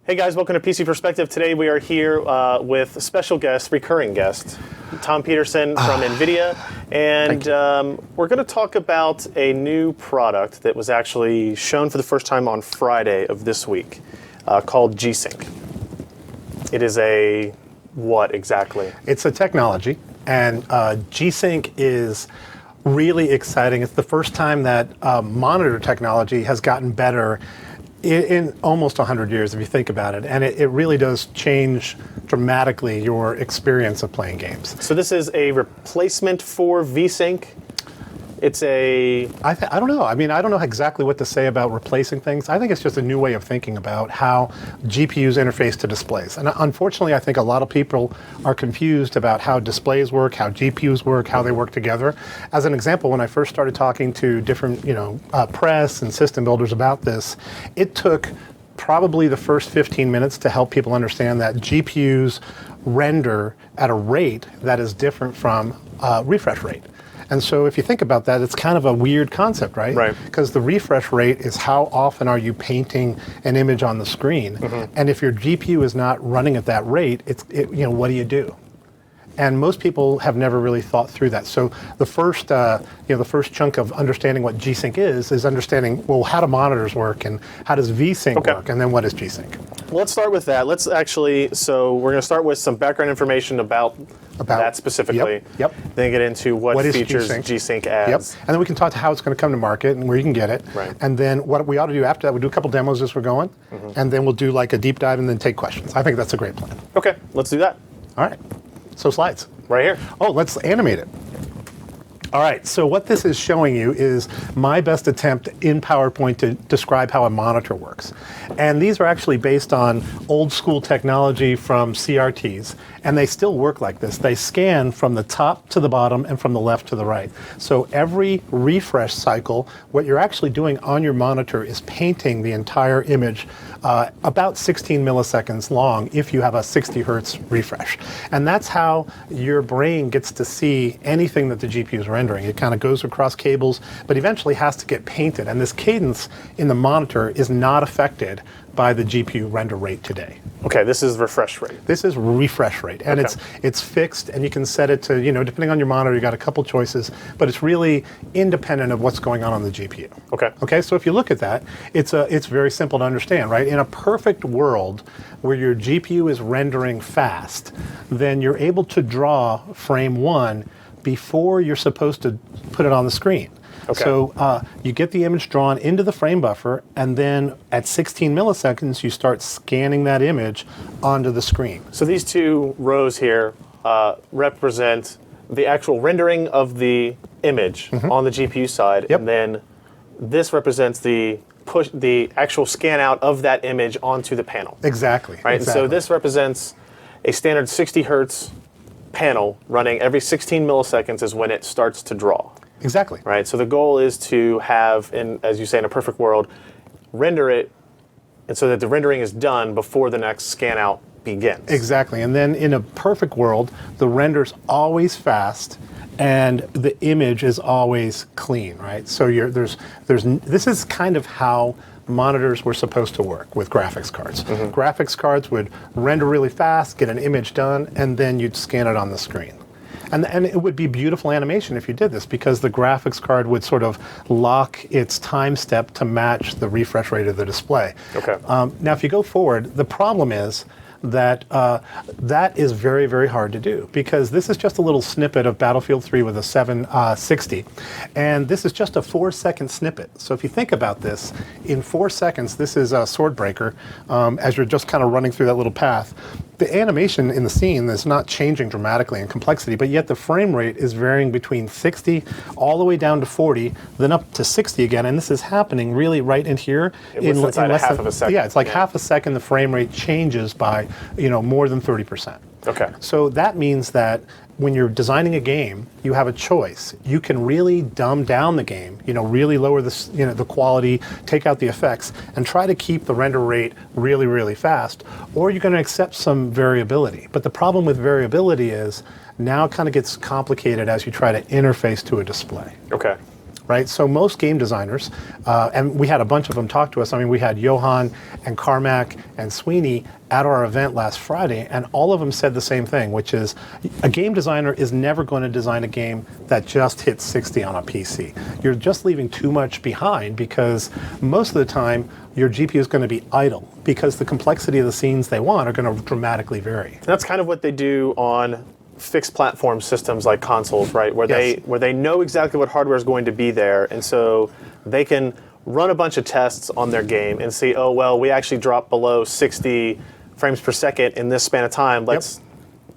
Hey guys, welcome to PC Perspective. Today we are here with a special guest, recurring guest, Tom Petersen from NVIDIA. And we're going to talk about a new product that was actually shown for the first time on Friday of this week called G-SYNC. It is a what exactly? It's a technology, and G-SYNC is really exciting. It's the first time that monitor technology has gotten better in almost 100 years, if you think about it. And it really does change dramatically your experience of playing games. So this is a replacement for VSYNC? It's a... I don't know. I mean, I don't know exactly what to say about replacing things. I think it's just a new way of thinking about how GPUs interface to displays. And unfortunately, I think a lot of people are confused about how displays work, how GPUs work, how they work together. As an example, when I first started talking to different, press and system builders about this, it took probably the first 15 minutes to help people understand that GPUs render at a rate that is different from refresh rate. And so if you think about that, it's kind of a weird concept, right? Right. Because the refresh rate is how often are you painting an image on the screen. Mm-hmm. And if your GPU is not running at that rate, what do you do? And most people have never really thought through that. So the first chunk of understanding what G-SYNC is understanding, well, how do monitors work and how does VSYNC work, and then what is G-SYNC? Well, let's start with that. We're going to start with some background information about that specifically. Yep. Then get into what features G-SYNC adds. Yep. And then we can talk to how it's going to come to market and where you can get it. Right. And then what we ought to do after that, we'll do a couple demos as we're going, and then we'll do like a deep dive and then take questions. I think that's a great plan. Okay, let's do that. All right. So slides. Right here. Oh, let's animate it. All right, so what this is showing you is my best attempt in PowerPoint to describe how a monitor works. And these are actually based on old school technology from CRTs, and they still work like this. They scan from the top to the bottom and from the left to the right. So every refresh cycle, what you're actually doing on your monitor is painting the entire image about 16 milliseconds long if you have a 60 hertz refresh. And that's how your brain gets to see anything that the GPU is rendering. It kind of goes across cables, but eventually has to get painted. And this cadence in the monitor is not affected by the GPU render rate today. Okay, this is refresh rate. This is refresh rate, and it's fixed, and you can set it to, depending on your monitor, you got a couple choices, but it's really independent of what's going on the GPU. Okay, so if you look at that, it's very simple to understand, right? In a perfect world where your GPU is rendering fast, then you're able to draw frame 1 before you're supposed to put it on the screen. Okay. So you get the image drawn into the frame buffer, and then at 16 milliseconds, you start scanning that image onto the screen. So these two rows here represent the actual rendering of the image on the GPU side, and then this represents the actual scan out of that image onto the panel. Exactly. Right. Exactly. So this represents a standard 60 hertz panel running every 16 milliseconds is when it starts to draw. Exactly. Right. So the goal is to have, as you say, in a perfect world, render it, and so that the rendering is done before the next scan out begins. Exactly. And then in a perfect world, the render's always fast, and the image is always clean. Right. So this is kind of how monitors were supposed to work with graphics cards. Graphics cards would render really fast, get an image done, and then you'd scan it on the screen. And it would be beautiful animation if you did this, because the graphics card would sort of lock its time step to match the refresh rate of the display. Okay. Now, if you go forward, the problem is that that is very, very hard to do, because this is just a little snippet of Battlefield 3 with a 760, and this is just a 4-second snippet. So if you think about this, in 4 seconds, this is a sword breaker, as you're just kind of running through that little path. The animation in the scene is not changing dramatically in complexity, but yet the frame rate is varying between 60 all the way down to 40, then up to 60 again, and this is happening really right in here. In less than half of a second. Yeah, it's like half a second the frame rate changes by more than 30%. Okay. So that means that when you're designing a game, you have a choice. You can really dumb down the game, really lower the quality, take out the effects, and try to keep the render rate really, really fast, or you're going to accept some variability. But the problem with variability is now it kind of gets complicated as you try to interface to a display. Okay. right? So most game designers, and we had a bunch of them talk to us. I mean, we had Johan and Carmack and Sweeney at our event last Friday, and all of them said the same thing, which is a game designer is never going to design a game that just hits 60 on a PC. You're just leaving too much behind because most of the time your GPU is going to be idle because the complexity of the scenes they want are going to dramatically vary. And that's kind of what they do on fixed platform systems like consoles, right? Where they know exactly what hardware is going to be there, and so they can run a bunch of tests on their game and see, oh well, we actually dropped below 60 frames per second in this span of time. Let's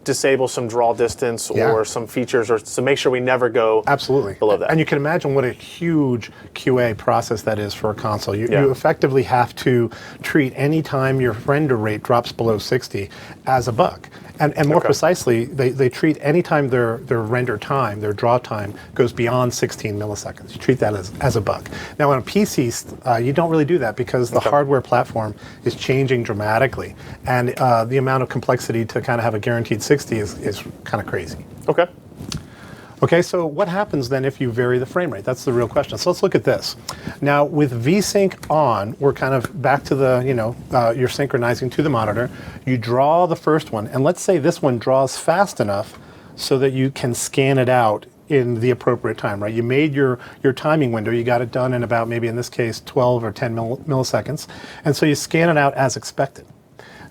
disable some draw distance or some features, or to make sure we never go below that. And you can imagine what a huge QA process that is for a console. You effectively have to treat any time your render rate drops below 60 as a bug. And more precisely, they treat any time their render time, their draw time, goes beyond 16 milliseconds. You treat that as a bug. Now on a PC, you don't really do that because the hardware platform is changing dramatically. And the amount of complexity to kind of have a guaranteed 60 is kind of crazy. Okay. Okay, so what happens then if you vary the frame rate? That's the real question. So let's look at this. Now with VSYNC on, we're kind of back to the, you're synchronizing to the monitor. You draw the first one, and let's say this one draws fast enough so that you can scan it out in the appropriate time, right? You made your timing window, you got it done in about, maybe in this case, 12 or 10 milliseconds, and so you scan it out as expected.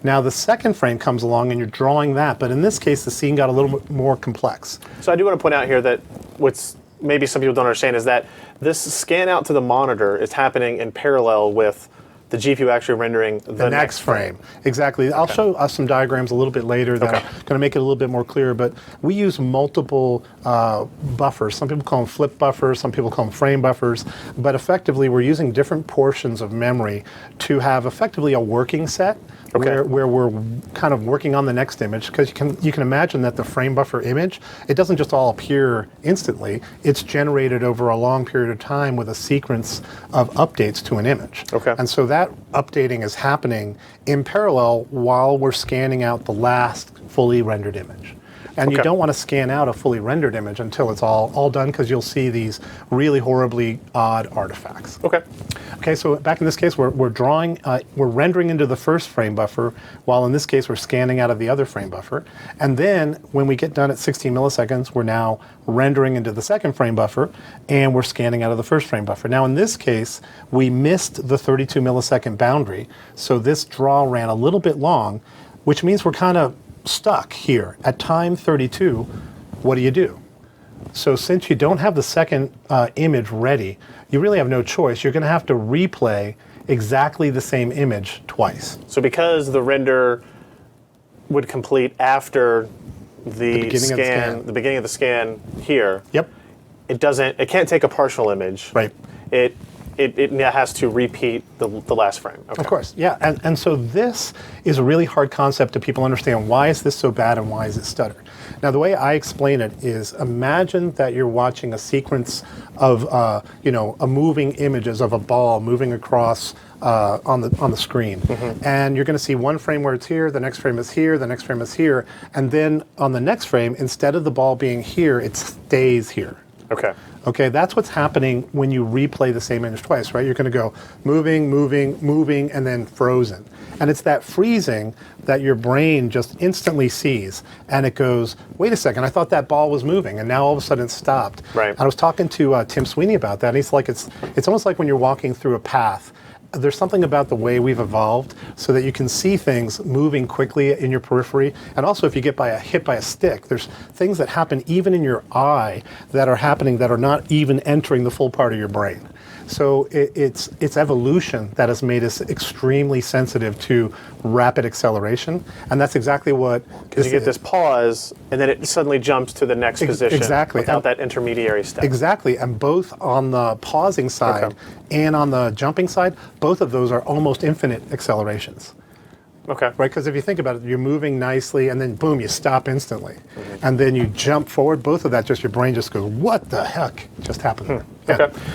Now the second frame comes along and you're drawing that, but in this case the scene got a little bit more complex. So I do want to point out here that what's maybe some people don't understand is that this scan out to the monitor is happening in parallel with the GPU actually rendering the next frame. Exactly. I'll show us some diagrams a little bit later that are going to make it a little bit more clear, but we use multiple buffers. Some people call them flip buffers, some people call them frame buffers, but effectively we're using different portions of memory to have effectively a working set where we're kind of working on the next image, because you can imagine that the frame buffer image, it doesn't just all appear instantly, it's generated over a long period of time with a sequence of updates to an image. And so that updating is happening in parallel while we're scanning out the last fully rendered image. And you don't want to scan out a fully rendered image until it's all done, because you'll see these really horribly odd artifacts. Okay, so back in this case, we're rendering into the first frame buffer, while in this case we're scanning out of the other frame buffer. And then when we get done at 16 milliseconds, we're now rendering into the second frame buffer, and we're scanning out of the first frame buffer. Now in this case, we missed the 32 millisecond boundary, so this draw ran a little bit long, which means we're kind of stuck here. At time 32, what do? So since you don't have the second image ready, you really have no choice. You're going to have to replay exactly the same image twice. So because the render would complete after the beginning of the scan here, it can't take a partial image. It has to repeat the last frame. Of course, yeah. And so this is a really hard concept to people understand. Why is this so bad and why is it stutter? Now the way I explain it is, imagine that you're watching a sequence of a moving images of a ball moving across on the screen. And you're going to see one frame where it's here, the next frame is here, the next frame is here, and then on the next frame, instead of the ball being here, it stays here. Okay, that's what's happening when you replay the same image twice, right? You're going to go moving, moving, moving, and then frozen. And it's that freezing that your brain just instantly sees, and it goes, wait a second, I thought that ball was moving, and now all of a sudden it stopped. I was talking to Tim Sweeney about that, and he's like, it's almost like when you're walking through a path. There's something about the way we've evolved so that you can see things moving quickly in your periphery. And also if you get hit by a stick, there's things that happen even in your eye that are happening that are not even entering the full part of your brain. So it's evolution that has made us extremely sensitive to rapid acceleration, and that's exactly what. Because you get this pause, and then it suddenly jumps to the next position without that intermediary step. Exactly, and both on the pausing side and on the jumping side, both of those are almost infinite accelerations. Right, because if you think about it, you're moving nicely, and then boom, you stop instantly, and then you jump forward. Both of that, just your brain just goes, "What the heck just happened?"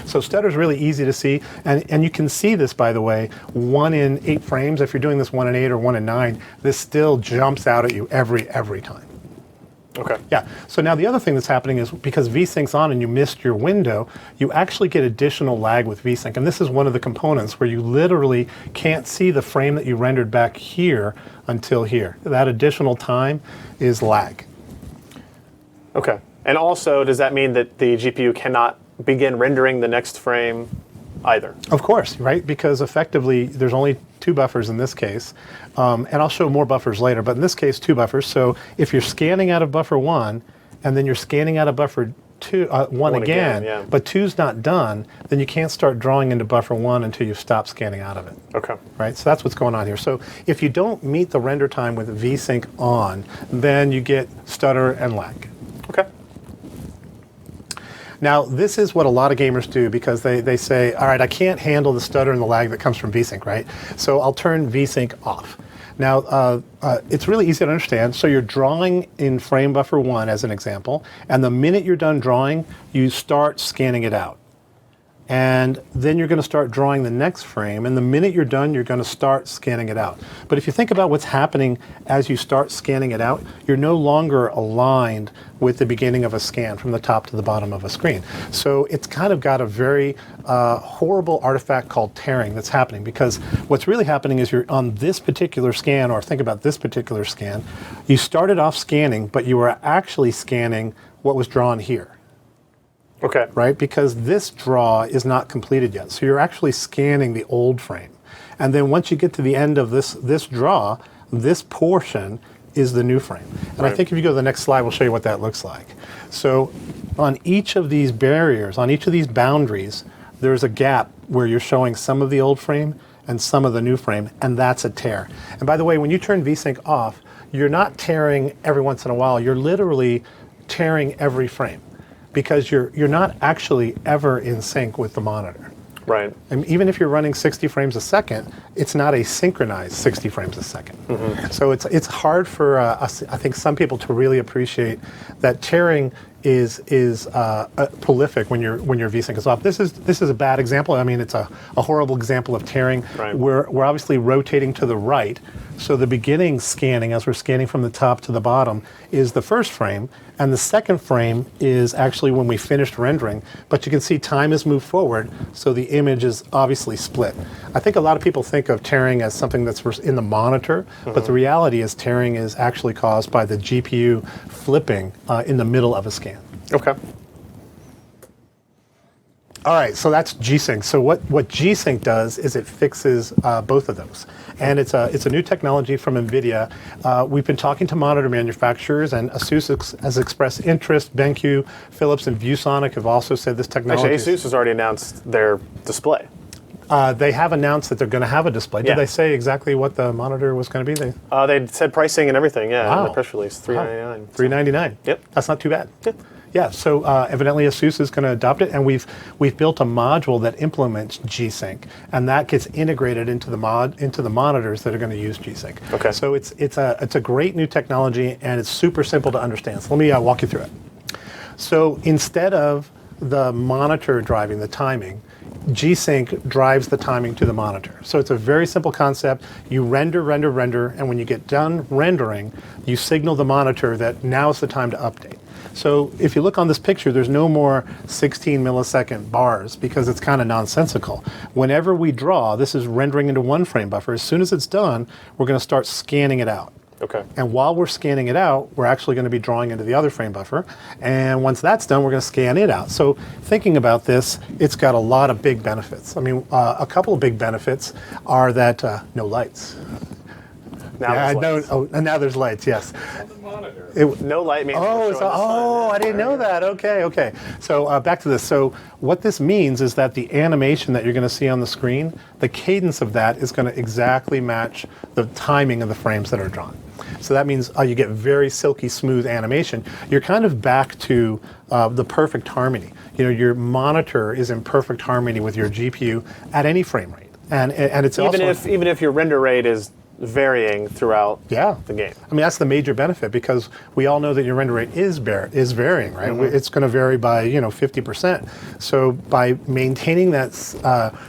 So Stutter's really easy to see, and you can see this, by the way, 1 in 8 frames. If you're doing this 1 in 8 or 1 in 9, this still jumps out at you every time. Okay. Yeah. So now the other thing that's happening is because VSYNC's on and you missed your window, you actually get additional lag with VSYNC. And this is one of the components where you literally can't see the frame that you rendered back here until here. That additional time is lag. Okay. And also, does that mean that the GPU cannot begin rendering the next frame either? Of course, right? Because effectively, there's only 2 buffers in this case. And I'll show more buffers later, but in this case, 2 buffers. So if you're scanning out of buffer 1, and then you're scanning out of buffer 1 again, yeah. but 2's not done, then you can't start drawing into buffer 1 until you stop scanning out of it. Okay. Right? So that's what's going on here. So if you don't meet the render time with VSYNC on, then you get stutter and lag. Okay. Now, this is what a lot of gamers do because they say, all right, I can't handle the stutter and the lag that comes from VSYNC, right? So I'll turn VSYNC off. Now, it's really easy to understand. So you're drawing in frame buffer 1 as an example, and the minute you're done drawing, you start scanning it out. And then you're going to start drawing the next frame, and the minute you're done, you're going to start scanning it out. But if you think about what's happening as you start scanning it out, you're no longer aligned with the beginning of a scan from the top to the bottom of a screen. So it's kind of got a very horrible artifact called tearing that's happening, because what's really happening is you're on this particular scan, or think about this particular scan, you started off scanning, but you were actually scanning what was drawn here. Okay. Right? Because this draw is not completed yet. So you're actually scanning the old frame. And then once you get to the end of this draw, this portion is the new frame. And Right. I think if you go to the next slide, we'll show you what that looks like. So on each of these barriers, on each of these boundaries, there's a gap where you're showing some of the old frame and some of the new frame, and that's a tear. And by the way, when you turn VSYNC off, you're not tearing every once in a while. You're literally tearing every frame, because you're not actually ever in sync with the monitor. Right. And even if you're running 60 frames a second, it's not a synchronized 60 frames a second. Mm-hmm. So it's hard for us, I think, some people to really appreciate that tearing is prolific when your VSYNC is off. This is a bad example. I mean, it's a horrible example of tearing. Right. We're obviously rotating to the right. So the beginning scanning, as we're scanning from the top to the bottom, is the first frame, and the second frame is actually when we finished rendering. But you can see time has moved forward, so the image is obviously split. I think a lot of people think of tearing as something that's in the monitor, but the reality is tearing is actually caused by the GPU flipping in the middle of a scan. Okay. All right, so that's G-SYNC. So what G-SYNC does is it fixes both of those. And it's a new technology from NVIDIA. We've been talking to monitor manufacturers, and ASUS has expressed interest. BenQ, Philips, and VSonic have also said this technology. Actually, ASUS has already announced their display. They have announced that they're going to have a display. Did Yeah. they say exactly what the monitor was going to be? They said pricing and everything, yeah, in Wow. the press release, $399. $399. Yep. That's not too bad. Yep. Yeah, so evidently ASUS is going to adopt it, and we've built a module that implements G-SYNC, and that gets integrated into the monitors that are going to use G-SYNC. Okay. So it's a great new technology, and it's super simple to understand. So let me walk you through it. So instead of the monitor driving the timing, G-SYNC drives the timing to the monitor. So it's a very simple concept. You render, and when you get done rendering, you signal the monitor that now is the time to update. So if you look on this picture, there's no more 16 millisecond bars because it's kind of nonsensical. Whenever we draw, this is rendering into one frame buffer. As soon as it's done, we're going to start scanning it out. Okay. And while we're scanning it out, we're actually going to be drawing into the other frame buffer. And once that's done, we're going to scan it out. So thinking about this, it's got a lot of big benefits. I mean, a couple of big benefits are that no lights. Now there's lights. And now there's lights, yes. No light means we're showing the sun. I didn't know that. Okay. So back to this. So what this means is that the animation that you're going to see on the screen, the cadence of that is going to exactly match the timing of the frames that are drawn. So that means you get very silky smooth animation. You're kind of back to the perfect harmony. You know, your monitor is in perfect harmony with your GPU at any frame rate, and it's even if your render rate is varying throughout the game. I mean, that's the major benefit, because we all know that your render rate is varying, right? Mm-hmm. It's going to vary by 50%. So by maintaining that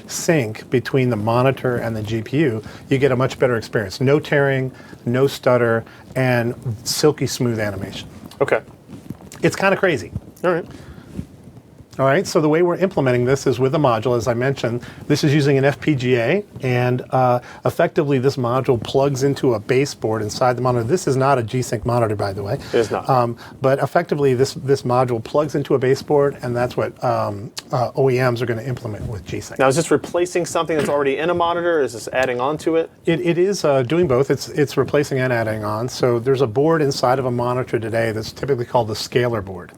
sync between the monitor and the GPU, you get a much better experience. No tearing, no stutter, and silky smooth animation. Okay. It's kind of crazy. All right. All right, so the way we're implementing this is with a module, as I mentioned. This is using an FPGA, and effectively this module plugs into a baseboard inside the monitor. This is not a G-SYNC monitor, by the way. It is not. But effectively this module plugs into a baseboard, and that's what OEMs are going to implement with G-SYNC. Now, is this replacing something that's already in a monitor? Is this adding on to it? It is doing both. It's replacing and adding on. So there's a board inside of a monitor today that's typically called the scaler board.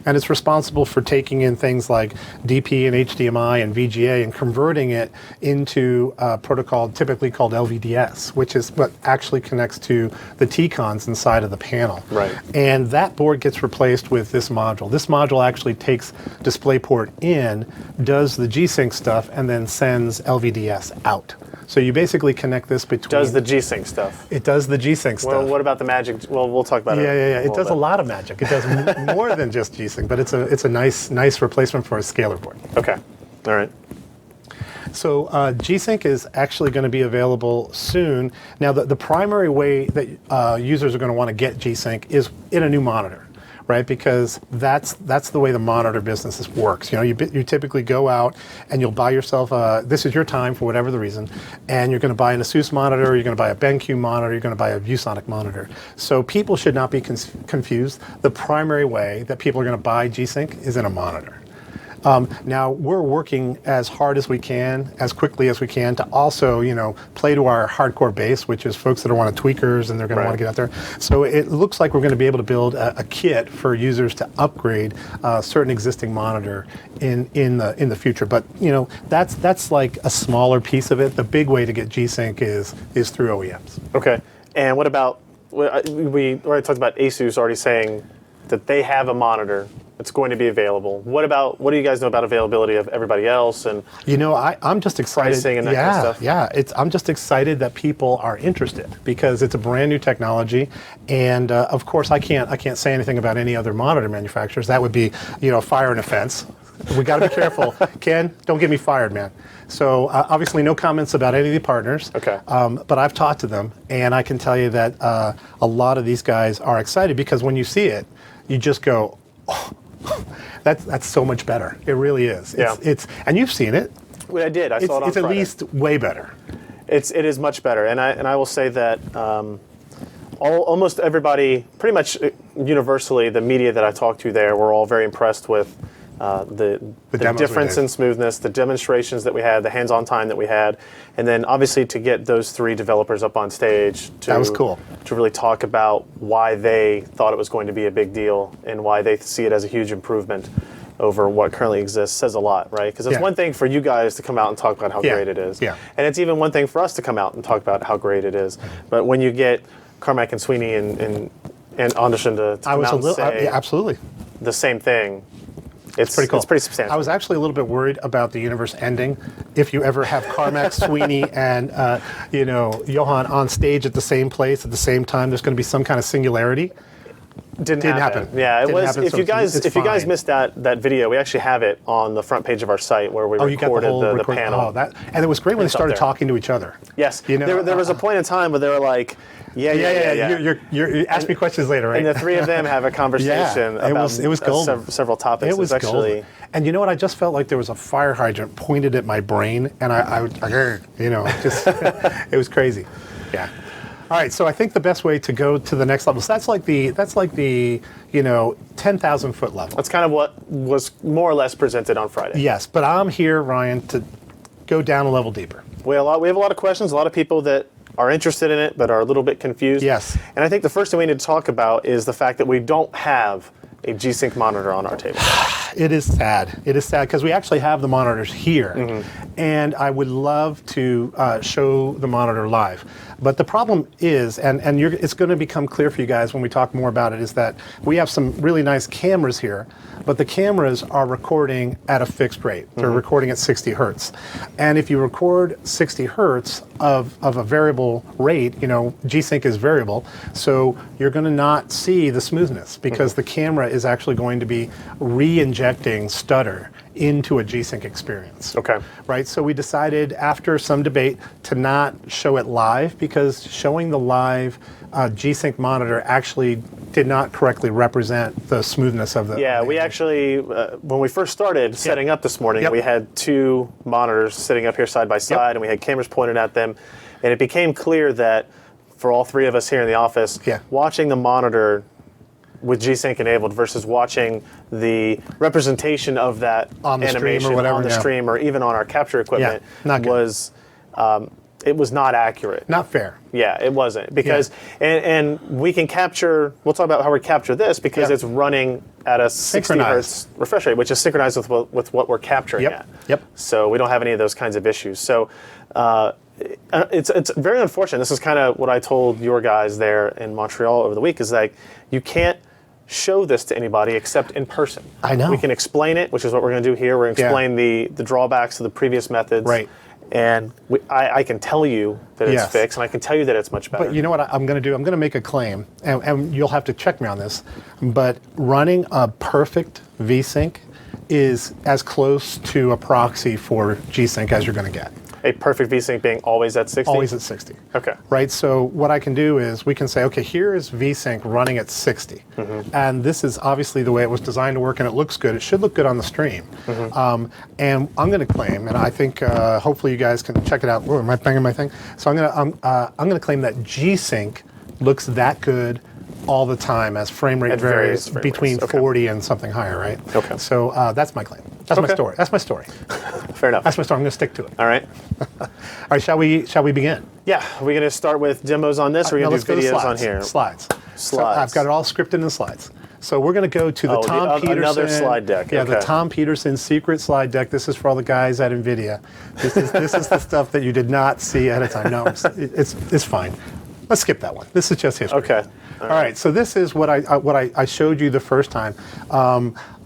And it's responsible for taking in things like DP and HDMI and VGA and converting it into a protocol typically called LVDS, which is what actually connects to the T-cons inside of the panel. Right. And that board gets replaced with this module. This module actually takes DisplayPort in, does the G-SYNC stuff, and then sends LVDS out. So you basically connect this between... Does the G-SYNC stuff. It does the G-SYNC stuff. Well, what about the magic? Well, we'll talk about it. Yeah. It does a lot of magic. It does more than just G-SYNC, but it's a nice replacement for a scaler board. Okay. All right. So G-SYNC is actually going to be available soon. Now, the primary way that users are going to want to get G-SYNC is in a new monitor. Right, because that's the way the monitor business works. You know, you typically go out and you'll buy yourself this is your time for whatever the reason, and you're going to buy an ASUS monitor, you're going to buy a BenQ monitor, you're going to buy a VSYNC monitor. So people should not be confused. The primary way that people are going to buy G-SYNC is in a monitor. Now we're working as hard as we can, as quickly as we can, to also, play to our hardcore base, which is folks that want to tweakers and they're going to want to get out there. So it looks like we're going to be able to build a kit for users to upgrade a certain existing monitor in the future. But that's like a smaller piece of it. The big way to get G-SYNC is through OEMs. Okay. And what about we already talked about ASUS already saying that they have a monitor. It's going to be available. What do you guys know about availability of everybody else and I'm just excited. Pricing and that kind of stuff? Yeah, I'm just excited that people are interested because it's a brand new technology, and of course I can't say anything about any other monitor manufacturers. That would be fire and offense. We got to be careful. Ken, don't get me fired, man. So obviously no comments about any of the partners. Okay. But I've talked to them, and I can tell you that a lot of these guys are excited because when you see it, you just go, oh, that's so much better. It really is. And you've seen it. Well, I did. I saw it on It's at Friday. least way better. It is much better, and I will say that almost everybody, pretty much universally, the media that I talked to there were all very impressed with the difference in smoothness, the demonstrations that we had, the hands-on time that we had, and then obviously to get those three developers up on stage to, that was cool. To really talk about why they thought it was going to be a big deal and why they see it as a huge improvement over what currently exists says a lot, right? Because it's one thing for you guys to come out and talk about how great it is. Yeah. And it's even one thing for us to come out and talk about how great it is. But when you get Carmack and Sweeney and Anderson to come out and say absolutely the same thing, it's pretty cool. It's pretty substantial. I was actually a little bit worried about the universe ending if you ever have Carmack, Sweeney, and Johan on stage at the same place at the same time. There's going to be some kind of singularity. Didn't happen. Yeah, it was. If you guys missed that video, we actually have it on the front page of our site where we recorded the panel. And it was great when they started talking to each other. Yes, there was a point in time where they were like, yeah. You ask me questions later, right? And the three of them have a conversation about it was golden. Several topics. It was actually. And you know what? I just felt like there was a fire hydrant pointed at my brain, and it was crazy. Yeah. All right, so I think the best way to go to the next level. So that's like the 10,000 foot level. That's kind of what was more or less presented on Friday. Yes, but I'm here, Ryan, to go down a level deeper. We have a lot of questions. A lot of people that are interested in it but are a little bit confused. Yes. And I think the first thing we need to talk about is the fact that we don't have a G-SYNC monitor on our table. It is sad. It is sad because we actually have the monitors here, and I would love to show the monitor live. But the problem is, and it's going to become clear for you guys when we talk more about it, is that we have some really nice cameras here, but the cameras are recording at a fixed rate. They're recording at 60 hertz. And if you record 60 hertz of a variable rate, G-SYNC is variable, so you're going to not see the smoothness because the camera is actually going to be re-injecting stutter into a G-SYNC experience. Okay. Right, so we decided after some debate to not show it live because showing the live G-SYNC monitor actually did not correctly represent the smoothness of the. Yeah, of the we image. actually, when we first started setting up this morning, Yep. we had two monitors sitting up here side by side, and we had cameras pointed at them, and it became clear that for all three of us here in the office, watching the monitor with G-Sync enabled versus watching the representation of that on the animation stream or whatever, on the stream or even on our capture equipment not good. was it was not accurate. Not fair. Yeah, it wasn't because and we can capture. We'll talk about how we capture this because it's running at a 60 hertz refresh rate, which is synchronized with what we're capturing at. Yep. So we don't have any of those kinds of issues. So it's very unfortunate. This is kind of what I told your guys there in Montreal over the week. Is like you can't show this to anybody except in person. I know. We can explain it, which is what we're going to do here. We're going to explain the drawbacks of the previous methods. Right. And I can tell you that it's fixed, and I can tell you that it's much better. But you know what I'm going to do? I'm going to make a claim, and you'll have to check me on this, but running a perfect VSync is as close to a proxy for G-Sync as you're going to get. A perfect VSync being always at 60? Always at 60. Okay. Right, so what I can do is we can say, okay, here is VSync running at 60. And this is obviously the way it was designed to work, and it looks good. It should look good on the stream. And I'm going to claim, and I think hopefully you guys can check it out. Whoa, am I banging my thing? So I'm going to claim that G-Sync looks that good all the time as frame rate varies between 40 and something higher, right? Okay. So that's my claim. That's my story. That's my story. Fair enough. That's my story. I'm going to stick to it. All right. All right, shall we begin? Yeah, we're going to start with demos on this, or we're going to do videos on here? Slides. So I've got it all scripted in slides. So we're going to go to the Tom Petersen. Another slide deck. Yeah, the Tom Petersen secret slide deck. This is for all the guys at NVIDIA. This is the stuff that you did not see ahead of time. No, it's fine. Let's skip that one. This is just history. Okay. All right. So this is what I showed you the first time.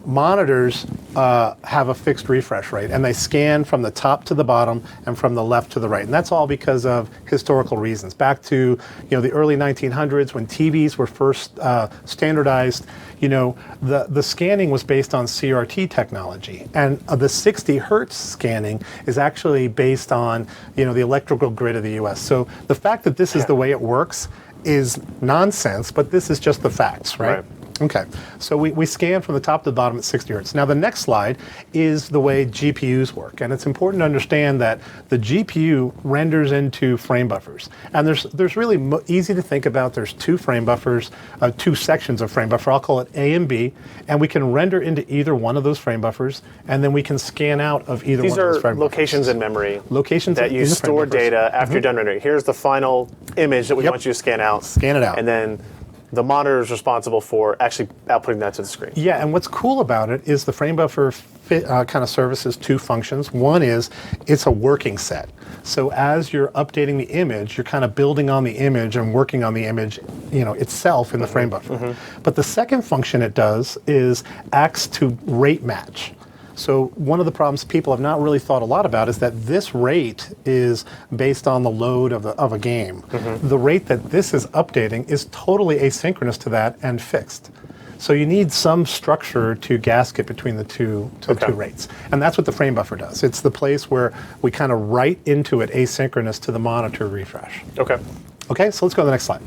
Monitors have a fixed refresh rate, and they scan from the top to the bottom and from the left to the right, and that's all because of historical reasons. Back to the early 1900s when TVs were first standardized, the scanning was based on CRT technology, and the 60 hertz scanning is actually based on the electrical grid of the U.S. So the fact that this is the way it works is nonsense, but this is just the facts, right? Okay, so we scan from the top to the bottom at 60 hertz. Now the next slide is the way GPUs work, and it's important to understand that the GPU renders into frame buffers, and there's really easy to think about. There's two frame buffers, two sections of frame buffer. I'll call it A and B, and we can render into either one of those frame buffers, and then we can scan out of either one of those frame buffers. These are locations in memory. Locations that you store data after you're done rendering. Here's the final image that we want you to scan out. Scan it out, and then the monitor is responsible for actually outputting that to the screen. Yeah, and what's cool about it is the frame buffer kind of services two functions. One is it's a working set. So as you're updating the image, you're kind of building on the image and working on the image, itself in the frame buffer. But the second function it does is acts to rate match. So one of the problems people have not really thought a lot about is that this rate is based on the load of a game. The rate that this is updating is totally asynchronous to that and fixed. So you need some structure to gasket between the two rates. And that's what the frame buffer does. It's the place where we kind of write into it asynchronous to the monitor refresh. Okay, so let's go to the next slide.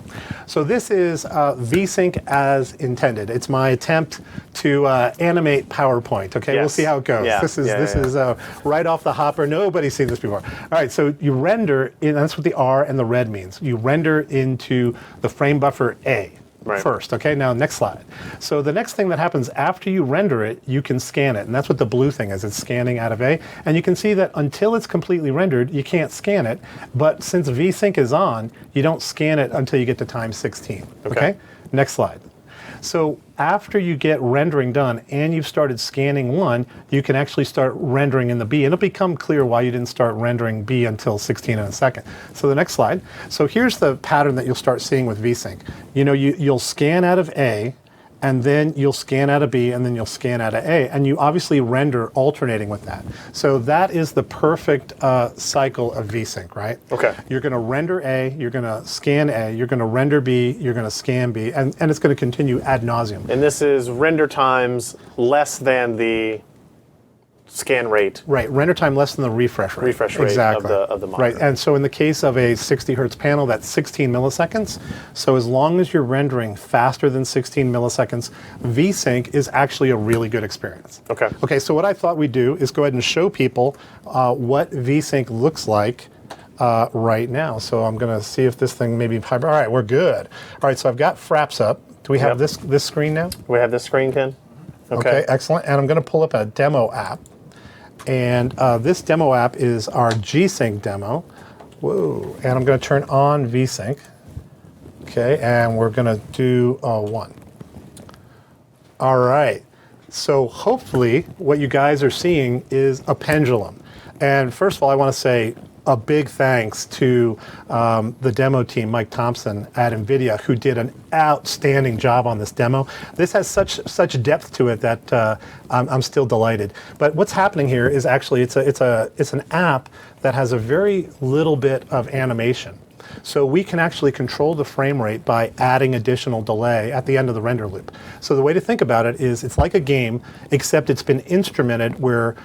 So this is VSync as intended. It's my attempt to animate PowerPoint. Okay, we'll see how it goes. Yeah. This is right off the hopper. Nobody's seen this before. All right, so you render, that's what the R and the red means. You render into the frame buffer A. First, okay? Now, next slide. So the next thing that happens after you render it, you can scan it, and that's what the blue thing is. It's scanning out of A, and you can see that until it's completely rendered, you can't scan it, but since VSync is on, you don't scan it until you get to time 16, okay? Next slide. So after you get rendering done and you've started scanning one, you can actually start rendering in the B. And it'll become clear why you didn't start rendering B until 16 in a second. So the next slide. So here's the pattern that you'll start seeing with VSync. You'll scan out of A, and then you'll scan out of B, and then you'll scan out of A, and you obviously render alternating with that. So that is the perfect cycle of VSync, right? Okay. You're going to render A, you're going to scan A, you're going to render B, you're going to scan B, and it's going to continue ad nauseum. And this is render times less than the scan rate. Right, render time less than the refresh rate. Refresh rate exactly. of the monitor. Right, and so in the case of a 60 hertz panel, that's 16 milliseconds. So as long as you're rendering faster than 16 milliseconds, VSync is actually a really good experience. Okay. Okay, so what I thought we'd do is go ahead and show people what VSync looks like right now. So I'm going to see if this thing maybe, all right, we're good. All right, so I've got Fraps up. Do we have this screen now? We have this screen, Ken? Okay, excellent. And I'm going to pull up a demo app. And this demo app is our G-SYNC demo. Whoa. And I'm going to turn on VSync. Okay, and we're going to do 1. All right. So hopefully what you guys are seeing is a pendulum. And first of all, I want to say a big thanks to the demo team, Mike Thompson at NVIDIA, who did an outstanding job on this demo. This has such depth to it that I'm still delighted. But what's happening here is actually it's an app that has a very little bit of animation. So we can actually control the frame rate by adding additional delay at the end of the render loop. So the way to think about it is it's like a game, except it's been instrumented where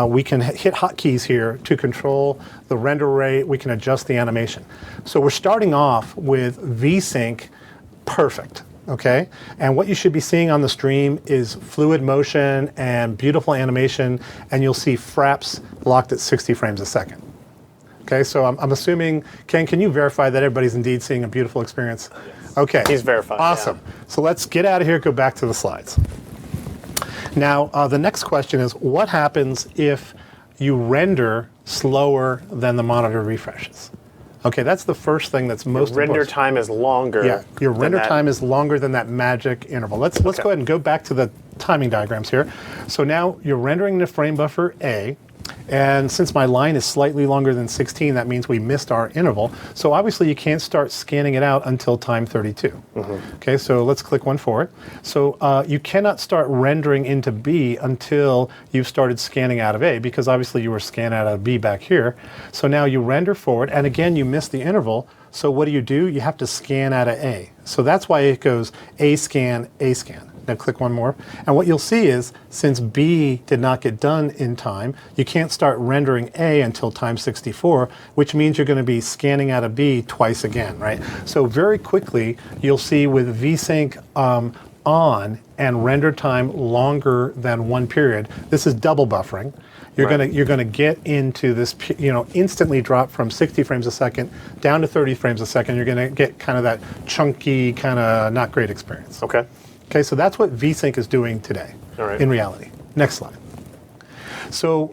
we can hit hotkeys here to control the render rate, we can adjust the animation. So we're starting off with VSync perfect, okay? And what you should be seeing on the stream is fluid motion and beautiful animation, and you'll see Fraps locked at 60 frames a second. Okay, so I'm assuming, Ken, can you verify that everybody's indeed seeing a beautiful experience? Yes. Okay. He's verified. Awesome. Yeah. So let's get out of here, go back to the slides. Now, the next question is, what happens if you render slower than the monitor refreshes? Okay, that's the first thing that's most important. Render time is longer. Yeah, your render time is longer than that magic interval. Let's go ahead and go back to the timing diagrams here. So now you're rendering the frame buffer A. And since my line is slightly longer than 16, that means we missed our interval. So obviously you can't start scanning it out until time 32. Okay, so let's click one forward. So you cannot start rendering into B until you've started scanning out of A, because obviously you were scanning out of B back here. So now you render forward, and again you missed the interval. So what do? You have to scan out of A. So that's why it goes A scan, A scan. Now click one more. And what you'll see is, since B did not get done in time, you can't start rendering A until time 64, which means you're going to be scanning out of B twice again, right? So very quickly, you'll see with VSync on and render time longer than one period, this is double buffering. You're gonna get into this, instantly drop from 60 frames a second down to 30 frames a second. You're gonna get kind of that chunky, kind of not great experience. Okay. Okay, so that's what VSync is doing today, in reality. Next slide. So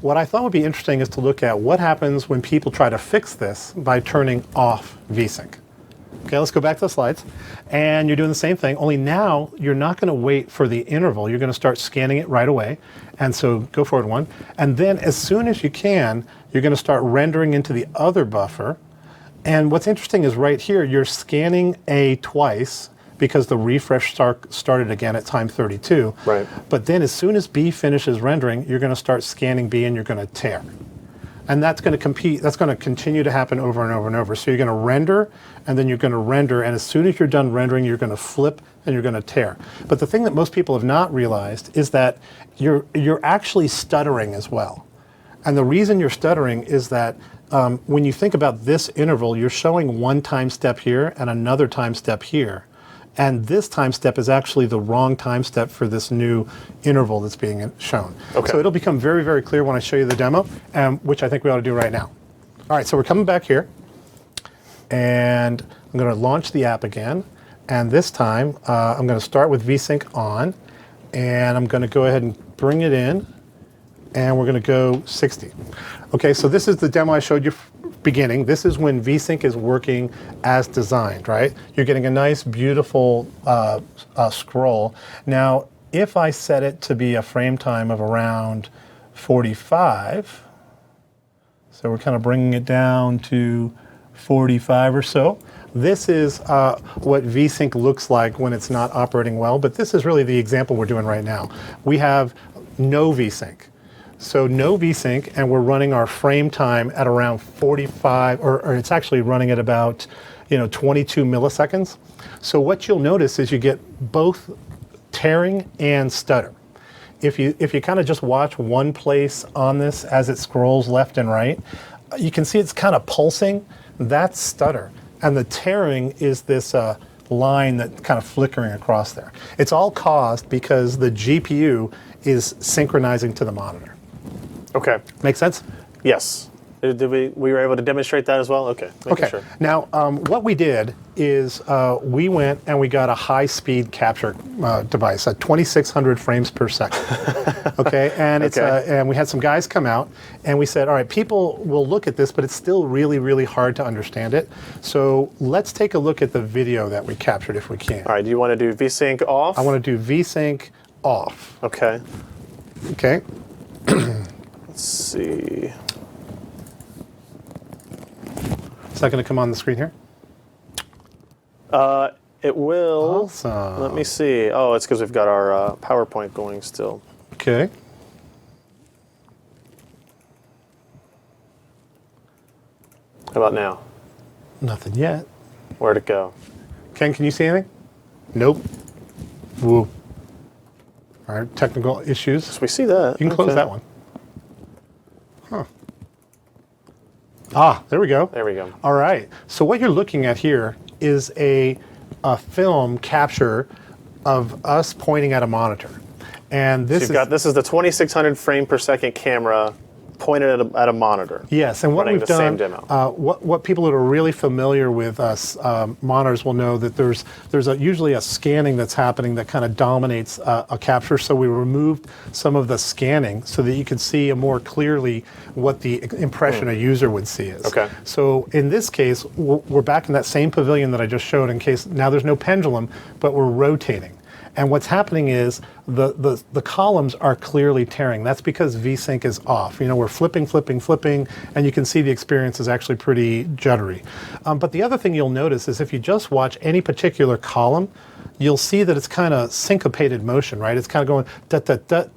what I thought would be interesting is to look at what happens when people try to fix this by turning off VSync. Okay, let's go back to the slides. And you're doing the same thing, only now you're not going to wait for the interval. You're going to start scanning it right away. And so go forward one. And then as soon as you can, you're going to start rendering into the other buffer. And what's interesting is right here, you're scanning A twice, because the refresh started again at time 32. Right. But then as soon as B finishes rendering, you're going to start scanning B and you're going to tear. And that's going to continue to happen over and over and over. So you're going to render, and then you're going to render, and as soon as you're done rendering, you're going to flip and you're going to tear. But the thing that most people have not realized is that you're actually stuttering as well. And the reason you're stuttering is that when you think about this interval, you're showing one time step here and another time step here. And this time step is actually the wrong time step for this new interval that's being shown. Okay. So it'll become very, very clear when I show you the demo, which I think we ought to do right now. All right, so we're coming back here, and I'm going to launch the app again. And this time, I'm going to start with VSync on, and I'm going to go ahead and bring it in, and we're going to go 60. Okay, so this is the demo I showed you beginning. This is when VSync is working as designed, right? You're getting a nice, beautiful scroll. Now, if I set it to be a frame time of around 45, so we're kind of bringing it down to 45 or so. This is what VSync looks like when it's not operating well, but this is really the example we're doing right now. We have no VSync. So no VSync, and we're running our frame time at around 45, or it's actually running at about 22 milliseconds. So what you'll notice is you get both tearing and stutter. if you kind of just watch one place on this as it scrolls left and right, you can see it's kind of pulsing. That's stutter. And the tearing is this line that kind of flickering across there. It's all caused because the GPU is synchronizing to the monitor. Okay. Make sense? Yes. Did we were able to demonstrate that as well? Okay. Making sure. Now, what we did is we went and we got a high-speed capture device at 2,600 frames per second. Okay, and it's and we had some guys come out and we said, all right, people will look at this, but it's still really, really hard to understand it. So let's take a look at the video that we captured if we can. All right. Do you want to do VSYNC off? I want to do VSYNC off. Okay. Okay. Let's see. Is that going to come on the screen here? It will. Awesome. Let me see. Oh, it's because we've got our PowerPoint going still. Okay. How about now? Nothing yet. Where'd it go? Ken, can you see anything? Nope. Woo. All right, technical issues. So we see that. You can close that one. Huh. Ah, there we go. There we go. All right. So what you're looking at here is a film capture of us pointing at a monitor. And this This is the 2,600 frame per second camera pointed at a monitor. Yes, and what running we've the done, same demo. what people that are really familiar with us monitors will know that there's usually a scanning that's happening that kind of dominates a capture. So we removed some of the scanning so that you can see more clearly what the impression a user would see is. Okay. So in this case, we're back in that same pavilion that I just showed. In case now there's no pendulum, but we're rotating. And what's happening is the columns are clearly tearing. That's because VSYNC is off. You know, we're flipping, and you can see the experience is actually pretty juddery. But the other thing you'll notice is if you just watch any particular column, you'll see that it's kind of syncopated motion, right? It's kind of going da-da-da,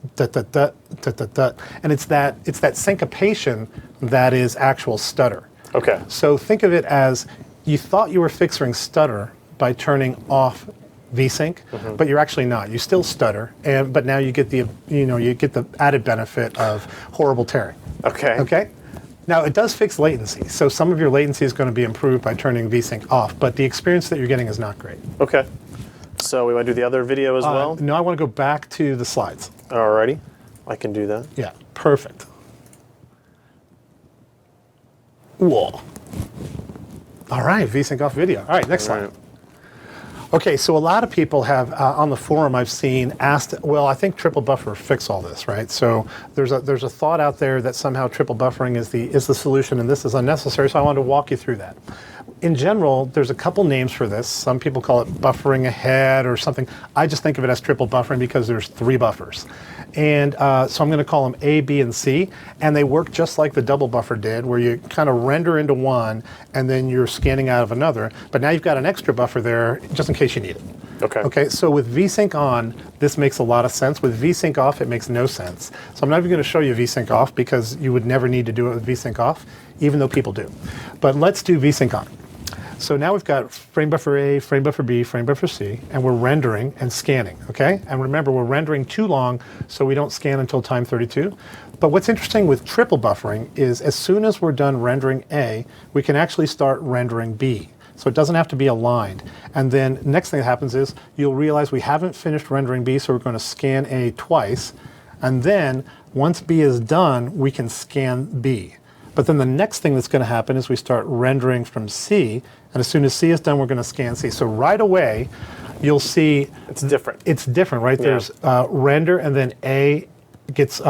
and it's that syncopation that is actual stutter. Okay. So think of it as you thought you were fixing stutter by turning off VSYNC, but you're actually not. You still stutter, but now you get the added benefit of horrible tearing. Okay. Okay. Now it does fix latency, so some of your latency is going to be improved by turning VSYNC off, but the experience that you're getting is not great. Okay. So we want to do the other video as well? No, I want to go back to the slides. Alrighty. I can do that. Yeah, perfect. Whoa. All right, VSYNC off video. All right, next slide. Right. Okay, so a lot of people have on the forum I've seen asked, well, I think triple buffer fix all this, right? So there's a thought out there that somehow triple buffering is the solution, and this is unnecessary. So I wanted to walk you through that. In general, there's a couple names for this. Some people call it buffering ahead or something. I just think of it as triple buffering because there's 3 buffers. And so I'm going to call them A, B, and C. And they work just like the double buffer did, where you kind of render into one and then you're scanning out of another. But now you've got an extra buffer there just in case you need it. Okay. Okay, so with VSYNC on, this makes a lot of sense. With VSYNC off, it makes no sense. So I'm not even going to show you VSYNC off because you would never need to do it with VSYNC off, even though people do. But let's do VSYNC on. So now we've got frame buffer A, frame buffer B, frame buffer C, and we're rendering and scanning, okay? And remember, we're rendering too long, so we don't scan until time 32. But what's interesting with triple buffering is as soon as we're done rendering A, we can actually start rendering B. So it doesn't have to be aligned. And then next thing that happens is you'll realize we haven't finished rendering B, so we're going to scan A twice. And then once B is done, we can scan B. But then the next thing that's going to happen is we start rendering from C, and as soon as C is done, we're going to scan C. So right away, you'll see It's different. it's different, right? Yeah. There's render, and then A gets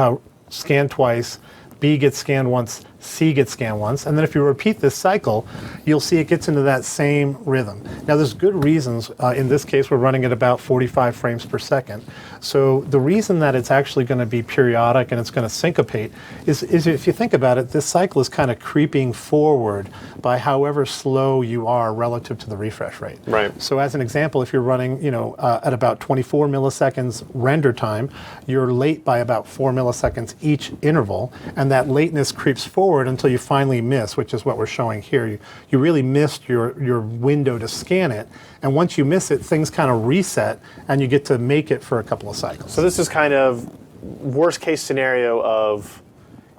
scanned twice, B gets scanned once, C gets scanned once, and then if you repeat this cycle, you'll see it gets into that same rhythm. Now there's good reasons. In this case, we're running at about 45 frames per second. So the reason that it's actually going to be periodic and it's going to syncopate is if you think about it, this cycle is kind of creeping forward by however slow you are relative to the refresh rate. Right. So as an example, if you're running, at about 24 milliseconds render time, you're late by about 4 milliseconds each interval, and that lateness creeps forward until you finally miss, which is what we're showing here. You really missed your window to scan it, and once you miss it, things kind of reset, and you get to make it for a couple of cycles. So this is kind of worst case scenario of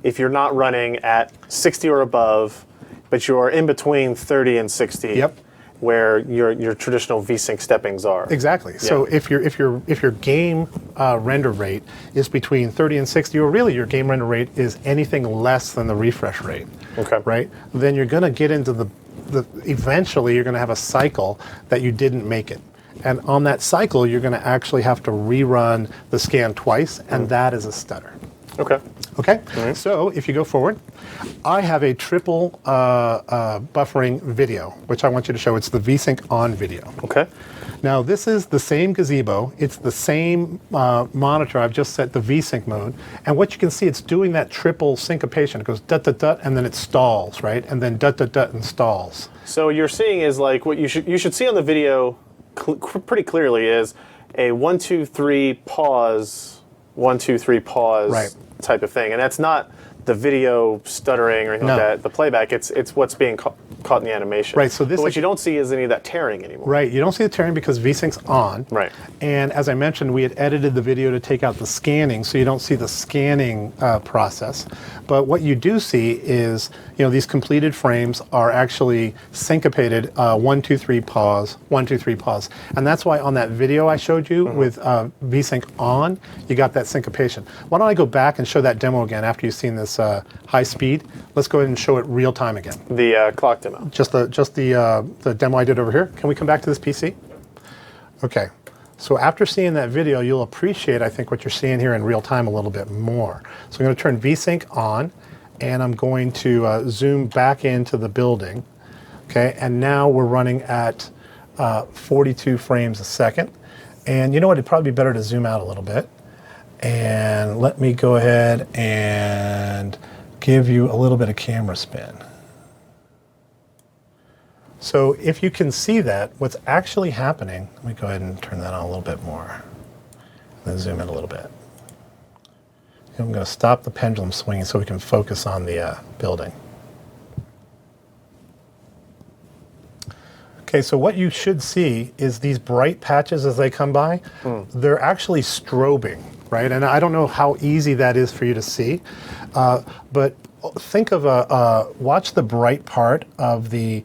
if you're not running at 60 or above, but you're in between 30 and 60. Yep. Where your traditional VSynC steppings are. Exactly. So if your game render rate is between 30 and 60, or really your game render rate is anything less than the refresh rate, okay, right? Then you're going to get into the eventually you're going to have a cycle that you didn't make it, and on that cycle you're going to actually have to rerun the scan twice, and that is a stutter. Okay. Okay. So if you go forward, I have a triple buffering video, which I want you to show. It's the VSYNC on video. Okay. Now this is the same gazebo. It's the same monitor. I've just set the VSYNC mode, and what you can see, it's doing that triple syncopation. It goes dut dut dut, and then it stalls, right? And then dut dut dut and stalls. So you're seeing is like what you should see on the video pretty clearly is a 1 2 3 pause, 1 2 3 pause. Right. Type of thing, and that's not the video stuttering or anything like that. The playback, it's what's being caught in the animation. Right. So this, but what you don't see is any of that tearing anymore. Right. You don't see the tearing because VSYNC's on. Right. And as I mentioned, we had edited the video to take out the scanning, so you don't see the scanning process. But what you do see is, these completed frames are actually syncopated 1 2 3 pause, 1 2 3 pause, and that's why on that video I showed you with VSYNC on, you got that syncopation. Why don't I go back and show that demo again after you've seen this high speed? Let's go ahead and show it real time again. The clock demo. Just the demo I did over here. Can we come back to this PC? Okay. So after seeing that video, you'll appreciate, I think, what you're seeing here in real time a little bit more. So I'm going to turn VSYNC on, and I'm going to zoom back into the building. Okay, and now we're running at 42 frames a second. And you know what? It'd probably be better to zoom out a little bit. And let me go ahead and give you a little bit of camera spin. So if you can see that, what's actually happening, let me go ahead and turn that on a little bit more, then zoom in a little bit. I'm going to stop the pendulum swinging so we can focus on the building. Okay, so what you should see is these bright patches as they come by, they're actually strobing, right? And I don't know how easy that is for you to see, but think of watch the bright part of the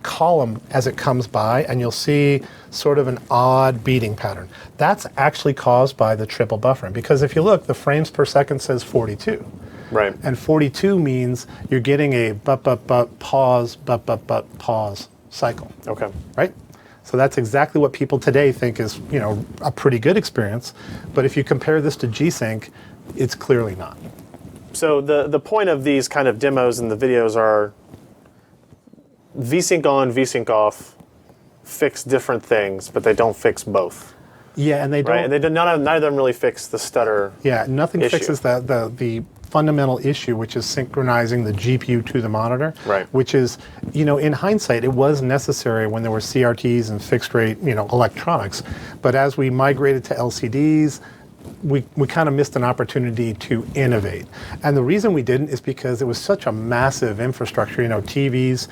column as it comes by, and you'll see sort of an odd beating pattern. That's actually caused by the triple buffering, because if you look, the frames per second says 42. Right. And 42 means you're getting a pause cycle. Okay. Right? So that's exactly what people today think is, a pretty good experience. But if you compare this to G-SYNC, it's clearly not. So the point of these kind of demos and the videos are VSYNC on, VSYNC off fix different things, but they don't fix both. Yeah, and they don't. Right, and they do, neither of them really fix the stutter. Yeah, nothing issue. Fixes the fundamental issue, which is synchronizing the GPU to the monitor. Right. Which is, in hindsight, it was necessary when there were CRTs and fixed rate, electronics. But as we migrated to LCDs, we kind of missed an opportunity to innovate. And the reason we didn't is because it was such a massive infrastructure, TVs.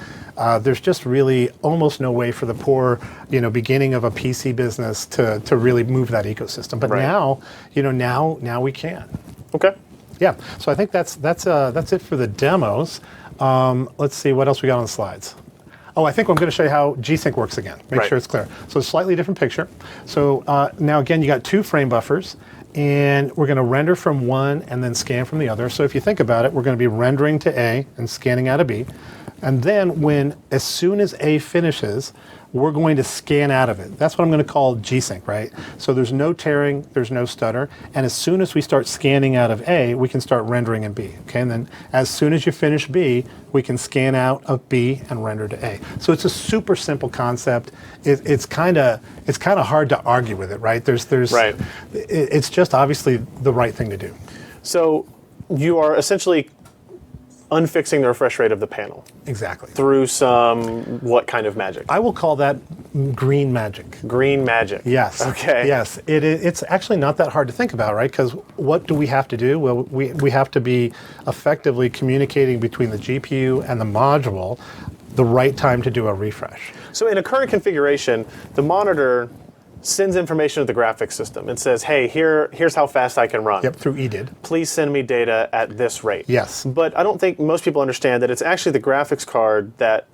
There's just really almost no way for the poor, beginning of a PC business to really move that ecosystem. But right. now we can. Okay. Yeah. So I think that's it for the demos. Let's see what else we got on the slides. Oh, I think I'm going to show you how G-SYNC works again. Make right. sure it's clear. So a slightly different picture. So now again, you got 2 frame buffers, and we're going to render from one and then scan from the other. So if you think about it, we're going to be rendering to A and scanning out of B. And then as soon as A finishes, we're going to scan out of it. That's what I'm going to call G-SYNC, right? So there's no tearing, there's no stutter, and as soon as we start scanning out of A, we can start rendering in B, okay? And then as soon as you finish B, we can scan out of B and render to A. So it's a super simple concept. It's kind of hard to argue with it, right? Right. It's just obviously the right thing to do. So you are essentially unfixing the refresh rate of the panel. Exactly. Through some, what kind of magic? I will call that green magic. Green magic. Yes. Okay. Yes. It's actually not that hard to think about, right? Because what do we have to do? Well, we have to be effectively communicating between the GPU and the module the right time to do a refresh. So in a current configuration, the monitor sends information to the graphics system. It says, hey, here's how fast I can run. Yep, through EDID. Please send me data at this rate. Yes. But I don't think most people understand that it's actually the graphics card that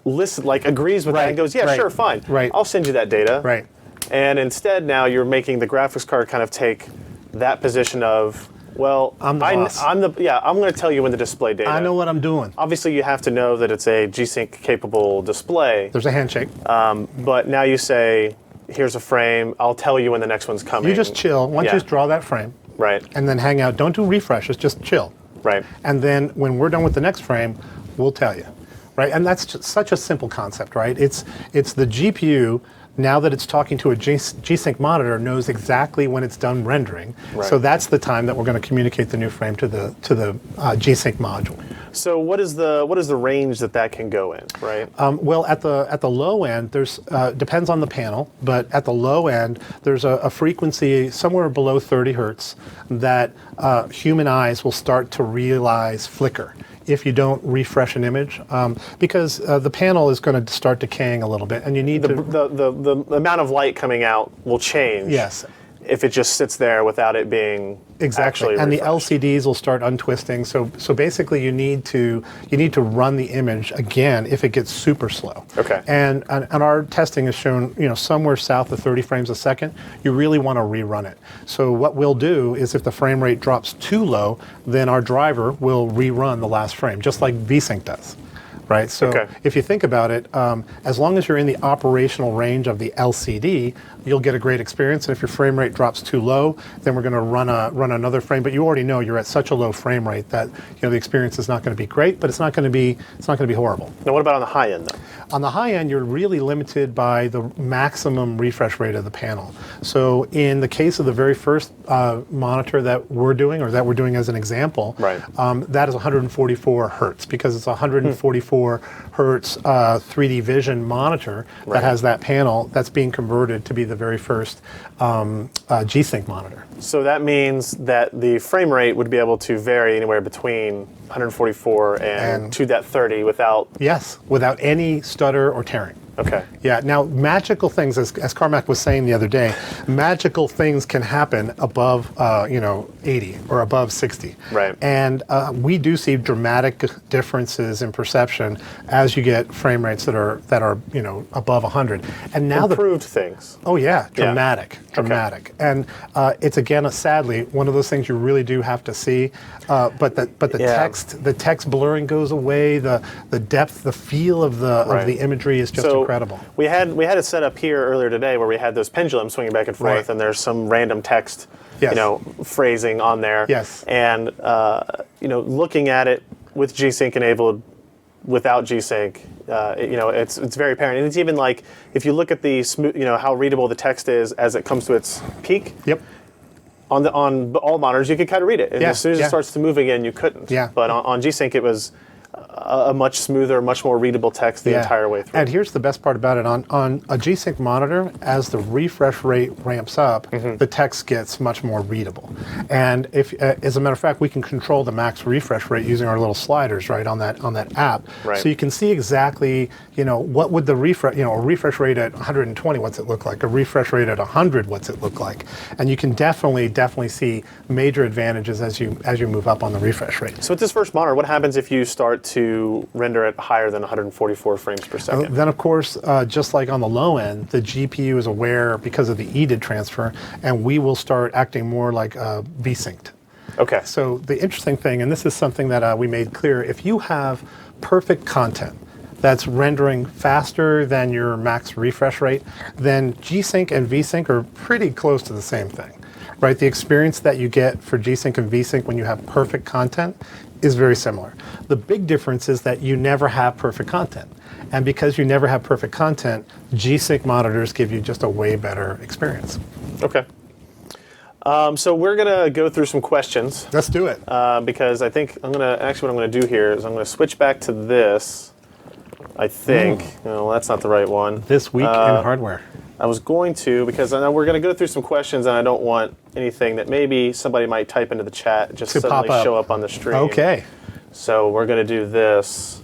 agrees with that and goes, yeah, sure, fine. Right. I'll send you that data. Right. And instead now you're making the graphics card kind of take that position of, well, I'm the boss. I'm going to tell you when to display data. I know what I'm doing. Obviously, you have to know that it's a G-SYNC capable display. There's a handshake. But now you say, here's a frame. I'll tell you when the next one's coming. You just chill. Once you just draw that frame. Right. And then hang out. Don't do refreshes. Just chill. Right. And then when we're done with the next frame, we'll tell you. Right. And that's just such a simple concept, right? It's the GPU. Now that it's talking to a G-SYNC monitor, knows exactly when it's done rendering. Right. So that's the time that we're going to communicate the new frame to the G-SYNC module. So what is the range that can go in, right? Well, at the low end, there's depends on the panel, but at the low end, there's a frequency somewhere below 30 hertz that human eyes will start to realize flicker if you don't refresh an image, because the panel is going to start decaying a little bit, and you need the amount of light coming out will change. Yes. If it just sits there without it being exactly, and refreshed. the LCDs will start untwisting. So basically, you need to run the image again if it gets super slow. Okay. And our testing has shown somewhere south of 30 frames a second, you really want to rerun it. So what we'll do is if the frame rate drops too low, then our driver will rerun the last frame, just like VSYNC does. Right, so if you think about it, as long as you're in the operational range of the LCD, you'll get a great experience. And if your frame rate drops too low, then we're going to run another frame. But you already know you're at such a low frame rate that the experience is not going to be great, but it's not going to be horrible. Now, what about on the high end, though? On the high end, you're really limited by the maximum refresh rate of the panel. So in the case of the very first monitor that we're doing as an example, right. That is 144 hertz because it's 144 hertz 3D vision monitor that has that panel that's being converted to be the very first G-SYNC monitor. So that means that the frame rate would be able to vary anywhere between 144 and to that 30 without... Yes, without any stutter or tearing. Okay. Yeah, now magical things, as Carmack was saying the other day, magical things can happen above 80 or above 60. Right. And we do see dramatic differences in perception as you get frame rates that are above 100. And now improved things. Oh yeah, dramatic. Okay. And it's again, sadly, one of those things you really do have to see. But the text blurring goes away. The depth, the feel of the imagery is just incredible. We had it set up here earlier today where we had those pendulums swinging back and forth, and there's some random text, phrasing on there. Yes. And looking at it with G-SYNC enabled, without G-SYNC, it's very apparent. And it's even like if you look at the smooth, how readable the text is as it comes to its peak. Yep. On all monitors, you could kind of read it. And as soon as it starts to move again, you couldn't. Yeah. But on G-SYNC, it was a much smoother, much more readable text the entire way through. And here's the best part about it. On a G-SYNC monitor, as the refresh rate ramps up, the text gets much more readable. And if, as a matter of fact, we can control the max refresh rate using our little sliders, right, on that app. Right. So you can see exactly, what would the refresh, a refresh rate at 120, what's it look like? A refresh rate at 100, what's it look like? And you can definitely see major advantages as you move up on the refresh rate. So with this first monitor, what happens if you start to render it higher than 144 frames per second? Then, of course, just like on the low end, the GPU is aware because of the EDID transfer, and we will start acting more like VSYNC. Okay. So the interesting thing, and this is something that we made clear, if you have perfect content that's rendering faster than your max refresh rate, then G-SYNC and VSYNC are pretty close to the same thing. Right, the experience that you get for G-SYNC and VSYNC when you have perfect content is very similar. The big difference is that you never have perfect content. And because you never have perfect content, G-SYNC monitors give you just a way better experience. Okay. So we're going to go through some questions. Let's do it. Because I think what I'm going to do here is I'm going to switch back to this, I think. No, that's not the right one. This week in hardware. I was going to, because I know we're going to go through some questions, and I don't want anything that maybe somebody might type into the chat just to suddenly show up on the stream. Okay. So we're going to do this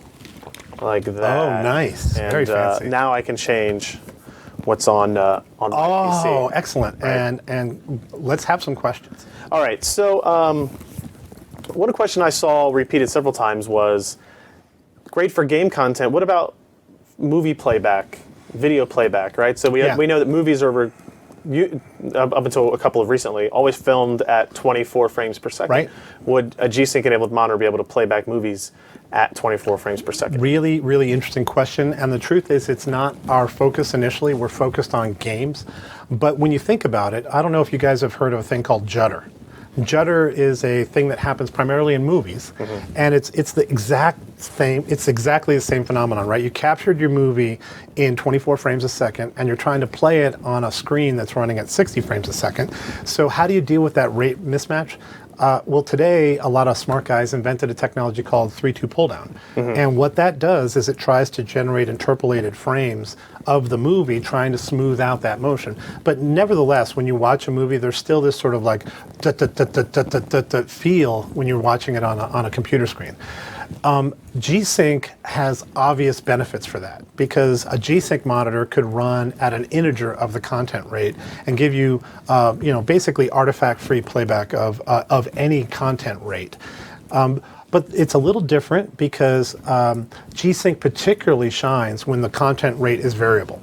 like that. Oh, nice. And, very fancy. now I can change what's on my PC. Oh, excellent. Right. And let's have some questions. All right. So one question I saw repeated several times was, great for game content. What about movie playback, video playback, right? So we know that movies are up until a couple of recently, always filmed at 24 frames per second. Right. Would a G-SYNC enabled monitor be able to play back movies at 24 frames per second? Really, really interesting question. And the truth is, it's not our focus initially. We're focused on games. But when you think about it, I don't know if you guys have heard of a thing called Jutter. Jutter is a thing that happens primarily in movies, and it's the exact same. It's exactly the same phenomenon, right? You captured your movie in 24 frames a second, and you're trying to play it on a screen that's running at 60 frames a second. So how do you deal with that rate mismatch? Well, today, a lot of smart guys invented a technology called 3:2 pull down. And what that does is it tries to generate interpolated frames of the movie, trying to smooth out that motion. But nevertheless, when you watch a movie, there's still this sort of like feel when you're watching it on a computer screen. G-SYNC has obvious benefits for that, because a G-SYNC monitor could run at an integer of the content rate and give you, basically artifact-free playback of any content rate. But it's a little different because G-SYNC particularly shines when the content rate is variable.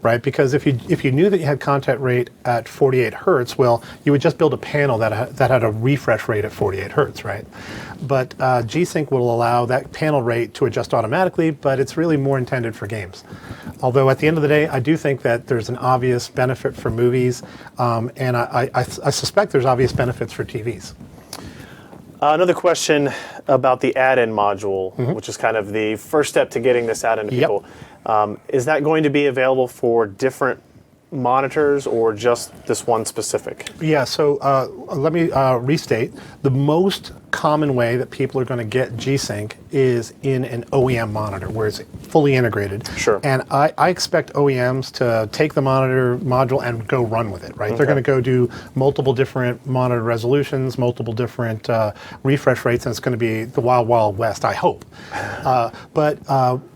Right, because if you knew that you had content rate at 48 hertz, well, you would just build a panel that had a refresh rate at 48 hertz, right? But G-SYNC will allow that panel rate to adjust automatically, but it's really more intended for games. Although at the end of the day, I do think that there's an obvious benefit for movies, and I suspect there's obvious benefits for TVs. Another question about the add-in module, which is kind of the first step to getting this out into people. Is that going to be available for different monitors or just this one specific? Yeah, so let me restate. The most common way that people are going to get G-SYNC is in an OEM monitor where it's fully integrated. Sure. And I expect OEMs to take the monitor module and go run with it, right? Okay. They're going to go do multiple different monitor resolutions, multiple different refresh rates, and it's going to be the wild, wild west, I hope. But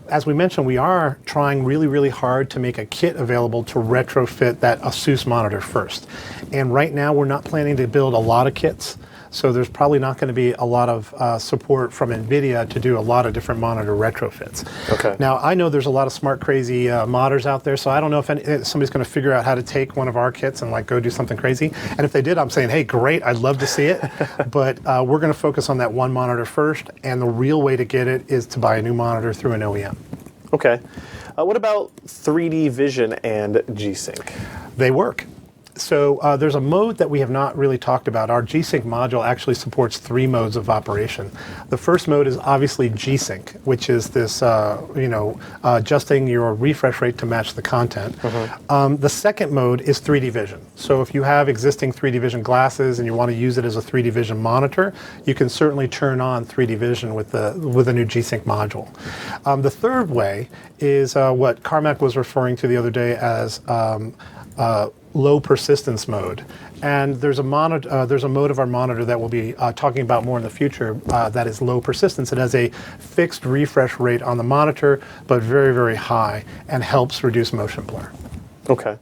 as we mentioned, we are trying really, really hard to make a kit available to retrofit that ASUS monitor first. And right now, we're not planning to build a lot of kits. So there's probably not going to be a lot of support from NVIDIA to do a lot of different monitor retrofits. Okay. Now, I know there's a lot of smart, crazy modders out there, so I don't know if somebody's going to figure out how to take one of our kits and like go do something crazy. And if they did, I'm saying, hey, great, I'd love to see it. But we're going to focus on that one monitor first, and the real way to get it is to buy a new monitor through an OEM. Okay. What about 3D Vision and G-SYNC? They work. So there's a mode that we have not really talked about. Our G-SYNC module actually supports 3 modes of operation. The first mode is obviously G-SYNC, which is this, adjusting your refresh rate to match the content. The second mode is 3D Vision. So if you have existing 3D Vision glasses and you want to use it as a 3D Vision monitor, you can certainly turn on 3D Vision with the new G-SYNC module. The third way is what Carmack was referring to the other day as low persistence mode, and there's a mode of our monitor that we'll be talking about more in the future that is low persistence. It has a fixed refresh rate on the monitor, but very, very high, and helps reduce motion blur. Okay.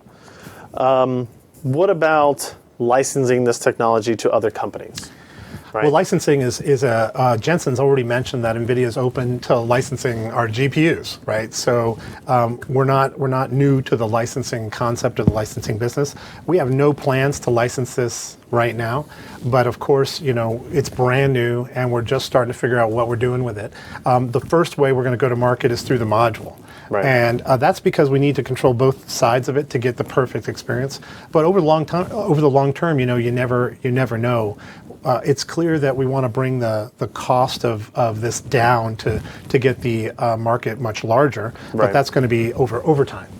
What about licensing this technology to other companies? Right. Well, licensing is Jensen's already mentioned that NVIDIA is open to licensing our GPUs, right? So we're not new to the licensing concept or the licensing business. We have no plans to license this right now, but of course, it's brand new and we're just starting to figure out what we're doing with it. The first way we're going to go to market is through the module. Right. And that's because we need to control both sides of it to get the perfect experience. But over the long term, you never know. It's clear that we want to bring the cost of this down to get the market much larger, but right. That's going to be over time.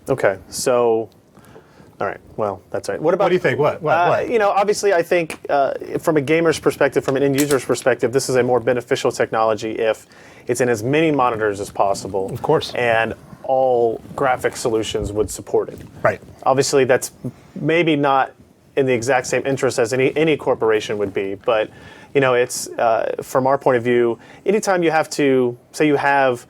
Okay, so, all right, well, that's right. What about? What do you think? What? Obviously, I think from a gamer's perspective, from an end user's perspective, this is a more beneficial technology if it's in as many monitors as possible. Of course. And all graphic solutions would support it. Right. Obviously, that's maybe not in the exact same interest as any corporation would be, but it's from our point of view, anytime you have to say you have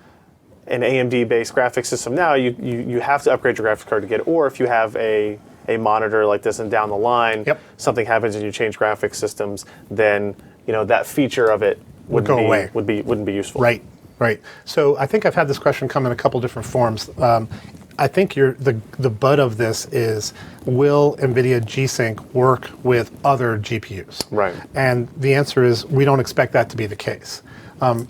an AMD-based graphics system now, you have to upgrade your graphics card to get it. Or if you have a monitor like this and down the line, something happens and you change graphics systems, then that feature of it would go away. Wouldn't be useful. Right. So I think I've had this question come in a couple different forms. I think the butt of this is, will NVIDIA G-SYNC work with other GPUs? Right. And the answer is, we don't expect that to be the case.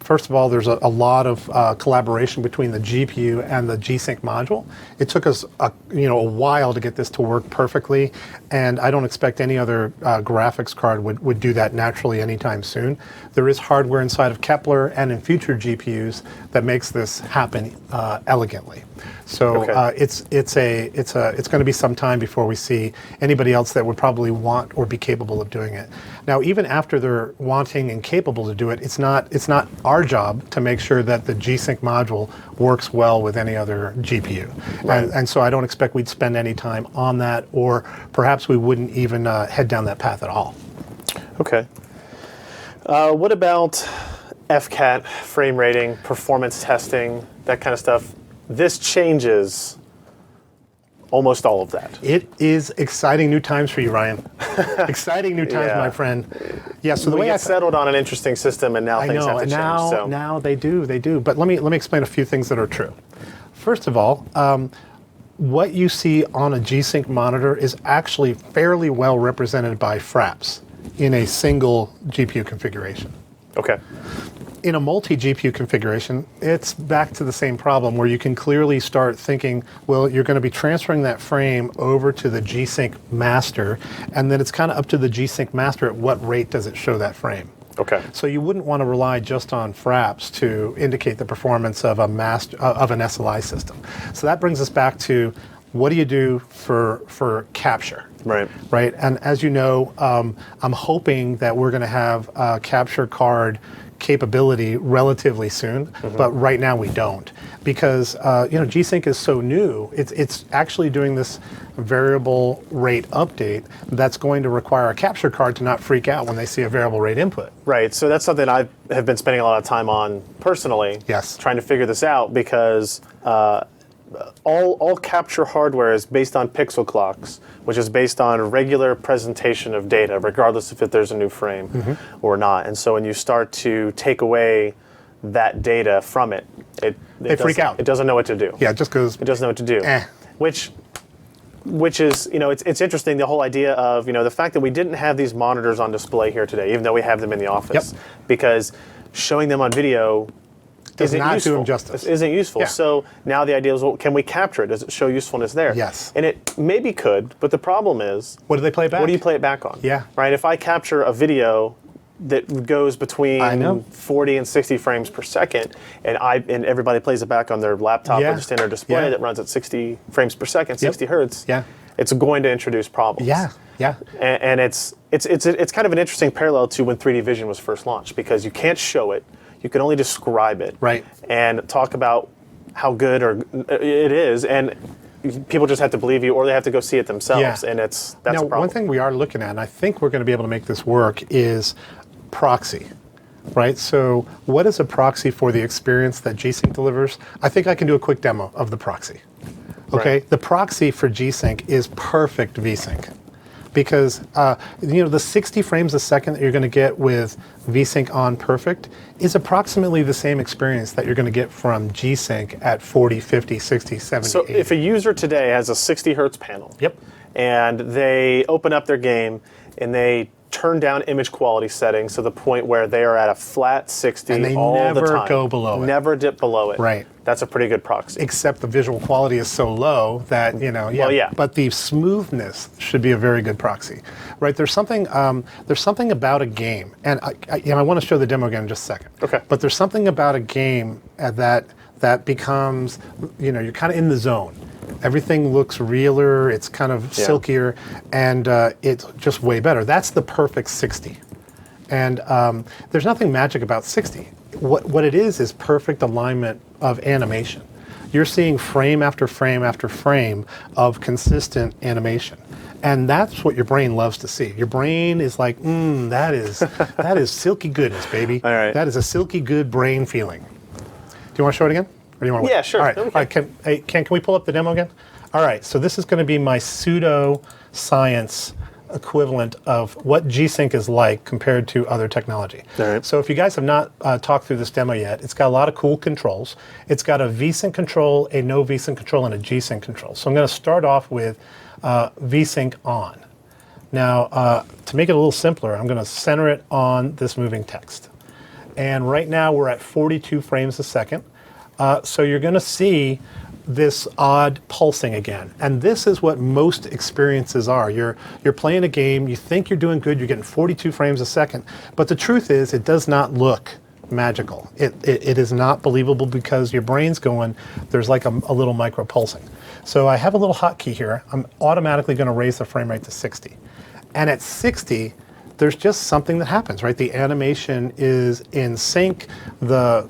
First of all, there's a lot of collaboration between the GPU and the G-SYNC module. It took us a while to get this to work perfectly, and I don't expect any other graphics card would do that naturally anytime soon. There is hardware inside of Kepler and in future GPUs that makes this happen elegantly. So it's going to be some time before we see anybody else that would probably want or be capable of doing it. Now, even after they're wanting and capable to do it, it's not our job to make sure that the G-SYNC module works well with any other GPU. Right. And so I don't expect we'd spend any time on that, or perhaps we wouldn't even head down that path at all. Okay. What about FCAT, frame rating, performance testing, that kind of stuff? This changes almost all of that. It is exciting new times for you, Ryan. Exciting new times, my friend. Yeah. So the way I settled on an interesting system, and now things have to change. Now they do. But let me explain a few things that are true. First of all, what you see on a G-SYNC monitor is actually fairly well represented by fraps in a single GPU configuration. Okay. In a multi-GPU configuration, it's back to the same problem where you can clearly start thinking, well, you're going to be transferring that frame over to the G-SYNC master, and then it's kind of up to the G-SYNC master at what rate does it show that frame. Okay. So you wouldn't want to rely just on fraps to indicate the performance of an SLI system. So that brings us back to, what do you do for capture? Right. And as you know, I'm hoping that we're going to have a capture card capability relatively soon, but right now we don't, because G-SYNC is so new. It's actually doing this variable rate update that's going to require a capture card to not freak out when they see a variable rate input. Right. So that's something I have been spending a lot of time on personally. Yes. Trying to figure this out, because all capture hardware is based on pixel clocks, which is based on regular presentation of data, regardless if there's a new frame or not. And so when you start to take away that data from it, they freak out. It doesn't know what to do. Yeah, just because it doesn't know what to do. Which is, it's interesting, the whole idea of, the fact that we didn't have these monitors on display here today, even though we have them in the office, because showing them on video does not do them justice. Isn't useful. Yeah. So now the idea is, well, can we capture it? Does it show usefulness there? Yes. And it maybe could, but the problem is, what do they play back? What do you play it back on? Yeah. Right. If I capture a video that goes between 40 and 60 frames per second, and everybody plays it back on their laptop or the standard display that runs at 60 frames per second, 60 hertz, it's going to introduce problems. Yeah. And it's kind of an interesting parallel to when 3D Vision was first launched, because you can't show it. You can only describe it, and talk about how good it is, and people just have to believe you, or they have to go see it themselves, and that's a problem. One thing we are looking at, and I think we're going to be able to make this work, is proxy, right? So what is a proxy for the experience that G-SYNC delivers? I think I can do a quick demo of the proxy. Okay, the proxy for G-SYNC is perfect VSync. Because the 60 frames a second that you're going to get with VSync on perfect is approximately the same experience that you're going to get from G-SYNC at 40, 50, 60, 70, So 80. if a user today has a 60 hertz panel, and they open up their game and they turn down image quality settings to the point where they are at a flat 60 and they all the never time, go below it. Never dip below it. Right. That's a pretty good proxy. Except the visual quality is so low that, but the smoothness should be a very good proxy, right? There's something about a game, and I want to show the demo again in just a second. Okay. But there's something about a game that becomes, you're kind of in the zone. Everything looks realer, it's kind of silkier, and it's just way better. That's the perfect 60. And there's nothing magic about 60. What it is perfect alignment of animation. You're seeing frame after frame after frame of consistent animation. And that's what your brain loves to see. Your brain is like, that is silky goodness, baby. All right. That is a silky good brain feeling. Do you want to show it again? do you want to wait? Yeah, sure. All right. Okay. All right. Can we pull up the demo again? All right. So this is going to be my pseudo-science equivalent of what G-SYNC is like compared to other technology. All right. So if you guys have not talked through this demo yet, it's got a lot of cool controls. It's got a VSYNC control, a no VSYNC control, and a G-SYNC control. So I'm going to start off with VSYNC on. Now, to make it a little simpler, I'm going to center it on this moving text. And right now we're at 42 frames a second. So you're going to see this odd pulsing again. And this is what most experiences are. You're playing a game, you think you're doing good, you're getting 42 frames a second, but the truth is it does not look magical. It is not believable because your brain's going, there's like a little micro pulsing. So I have a little hotkey here. I'm automatically going to raise the frame rate to 60. And at 60, there's just something that happens, right? The animation is in sync, the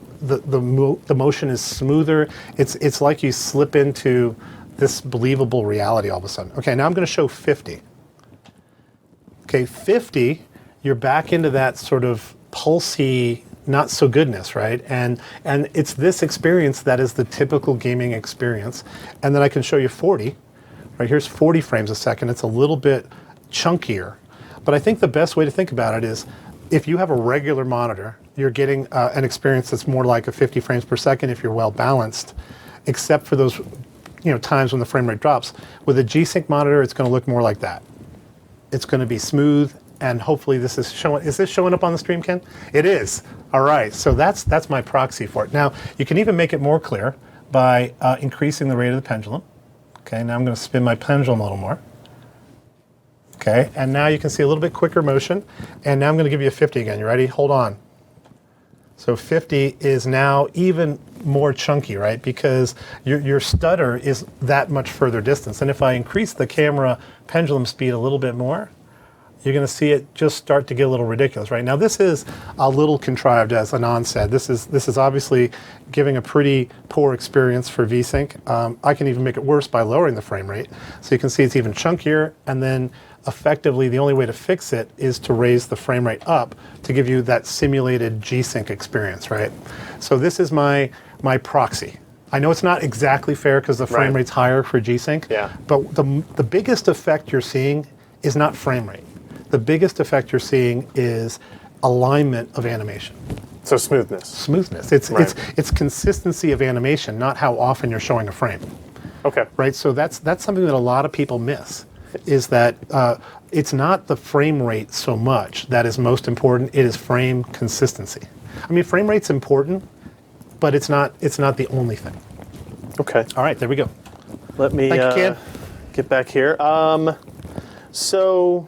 motion is smoother. It's like you slip into this believable reality all of a sudden. Okay, now I'm going to show 50. Okay, 50, you're back into that sort of pulsy, not so goodness, right? And it's this experience that is the typical gaming experience. And then I can show you 40. Right, here's 40 frames a second. It's a little bit chunkier. But I think the best way to think about it is if you have a regular monitor, you're getting an experience that's more like a 50 frames per second if you're well balanced, except for those times when the frame rate drops. With a G-SYNC monitor, it's going to look more like that. It's going to be smooth, and hopefully this is showing. Is this showing up on the stream, Ken? It is. All right, so that's my proxy for it. Now, you can even make it more clear by increasing the rate of the pendulum. Okay, now I'm going to spin my pendulum a little more. Okay, and now you can see a little bit quicker motion. And now I'm going to give you a 50 again. You ready? Hold on. So 50 is now even more chunky, right? Because your stutter is that much further distance. And if I increase the camera pendulum speed a little bit more, you're going to see it just start to get a little ridiculous, right? Now this is a little contrived, as Anand said. This is obviously giving a pretty poor experience for VSync. I can even make it worse by lowering the frame rate. So you can see it's even chunkier, and then effectively the only way to fix it is to raise the frame rate up to give you that simulated G-SYNC experience, right? So this is my proxy. I know it's not exactly fair because the frame rate's higher for G-SYNC, but the biggest effect you're seeing is not frame rate. The biggest effect you're seeing is alignment of animation. So smoothness. Smoothness. It's consistency of animation, not how often you're showing a frame. Okay. Right. So that's something that a lot of people miss. Is that it's not the frame rate so much that is most important. It is frame consistency. I mean, frame rate's important, but it's not the only thing. Okay. All right, there we go. Let me get back here. So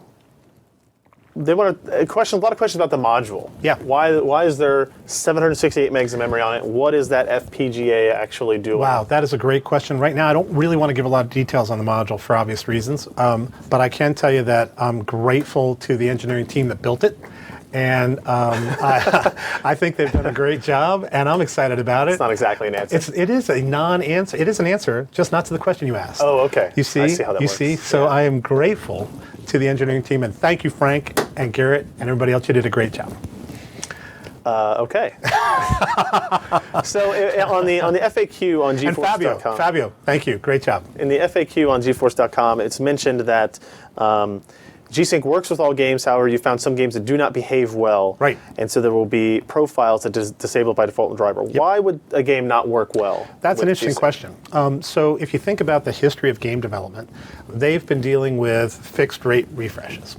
they want a lot of questions about the module. Yeah. Why is there 768 megs of memory on it? What is that FPGA actually doing? Wow, that is a great question. Right now, I don't really want to give a lot of details on the module for obvious reasons, but I can tell you that I'm grateful to the engineering team that built it. And I think they've done a great job, and I'm excited about it. It's not exactly an answer. It is a non-answer. It is an answer, just not to the question you asked. Oh, okay. You see? I see how that works. See? So I am grateful to the engineering team, and thank you, Frank and Garrett, and everybody else. You did a great job. Okay. So on the FAQ on GeForce.com. And Fabio, thank you. Great job. In the FAQ on GeForce.com, it's mentioned that G-SYNC works with all games. However, you found some games that do not behave well. Right. And so there will be profiles that disable by default in the driver. Yep. Why would a game not work well? That's an interesting G-SYNC? question. So if you think about the history of game development, they've been dealing with fixed rate refreshes.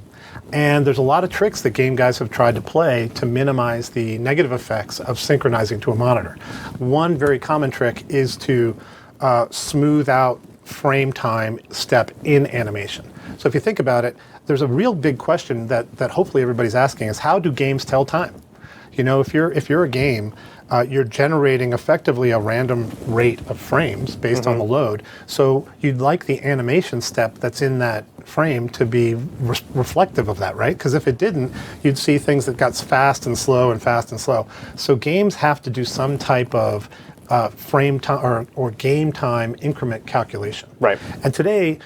And there's a lot of tricks that game guys have tried to play to minimize the negative effects of synchronizing to a monitor. One very common trick is to smooth out frame time step in animation. So if you think about it, there's a real big question that hopefully everybody's asking is how do games tell time? You know, if you're a game, you're generating effectively a random rate of frames based on the load. So you'd like the animation step that's in that frame to be reflective of that, right? Because if it didn't, you'd see things that got fast and slow and fast and slow. So games have to do some type of frame time or game time increment calculation. Right. And today,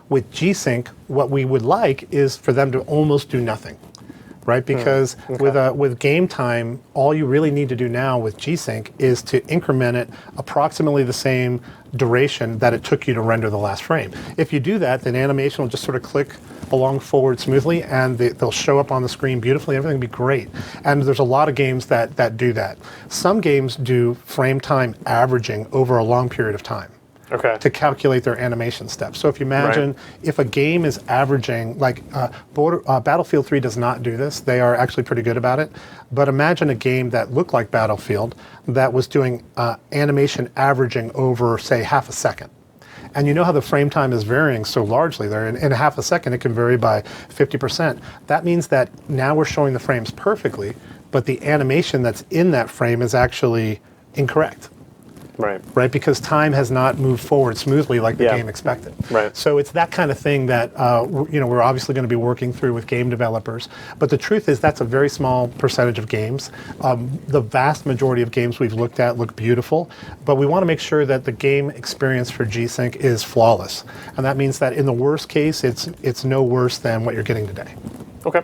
with G-SYNC, what we would like is for them to almost do nothing. right? Because with game time, all you really need to do now with G-Sync is to increment it approximately the same duration that it took you to render the last frame. If you do that, then animation will just sort of click along forward smoothly, and they'll show up on the screen beautifully. Everything will be great. And there's a lot of games that do that. Some games do frame time averaging over a long period of time. Okay. To calculate their animation steps. So if you imagine if a game is averaging, like Battlefield 3 does not do this, they are actually pretty good about it, but imagine a game that looked like Battlefield that was doing animation averaging over, say, half a second. And you know how the frame time is varying so largely there. In half a second, it can vary by 50%. That means that now we're showing the frames perfectly, but the animation that's in that frame is actually incorrect. Right, because time has not moved forward smoothly like the game expected. Right. So it's that kind of thing that we're obviously going to be working through with game developers. But the truth is that's a very small percentage of games. The vast majority of games we've looked at look beautiful, but we want to make sure that the game experience for G-Sync is flawless, and that means that in the worst case, it's no worse than what you're getting today. Okay.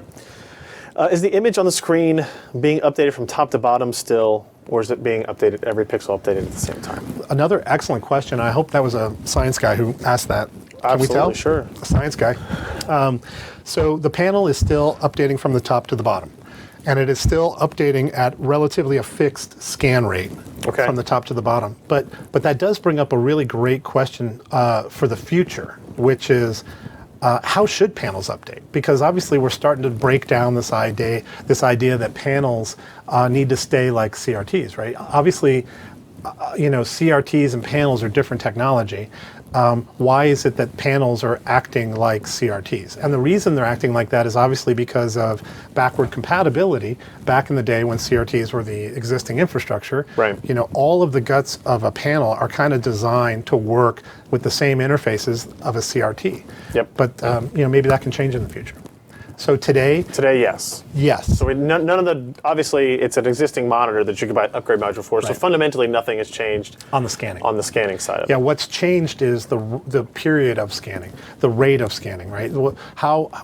Is the image on the screen being updated from top to bottom still, or is it being updated, every pixel updated at the same time? Another excellent question. I hope that was a science guy who asked that. Can we tell? Sure. A science guy. So the panel is still updating from the top to the bottom, and it is still updating at relatively a fixed scan rate from the top to the bottom. But that does bring up a really great question for the future, which is, how should panels update? Because obviously we're starting to break down this idea that panels need to stay like CRTs, right? Obviously, CRTs and panels are different technology. Why is it that panels are acting like CRTs? And the reason they're acting like that is obviously because of backward compatibility. Back in the day when CRTs were the existing infrastructure, all of the guts of a panel are kind of designed to work with the same interfaces of a CRT. But maybe that can change in the future. So today, yes. So none of the, obviously it's an existing monitor that you can buy an upgrade module for, so fundamentally nothing has changed on the scanning. On the scanning side of it. Yeah, what's changed is the period of scanning, the rate of scanning, right?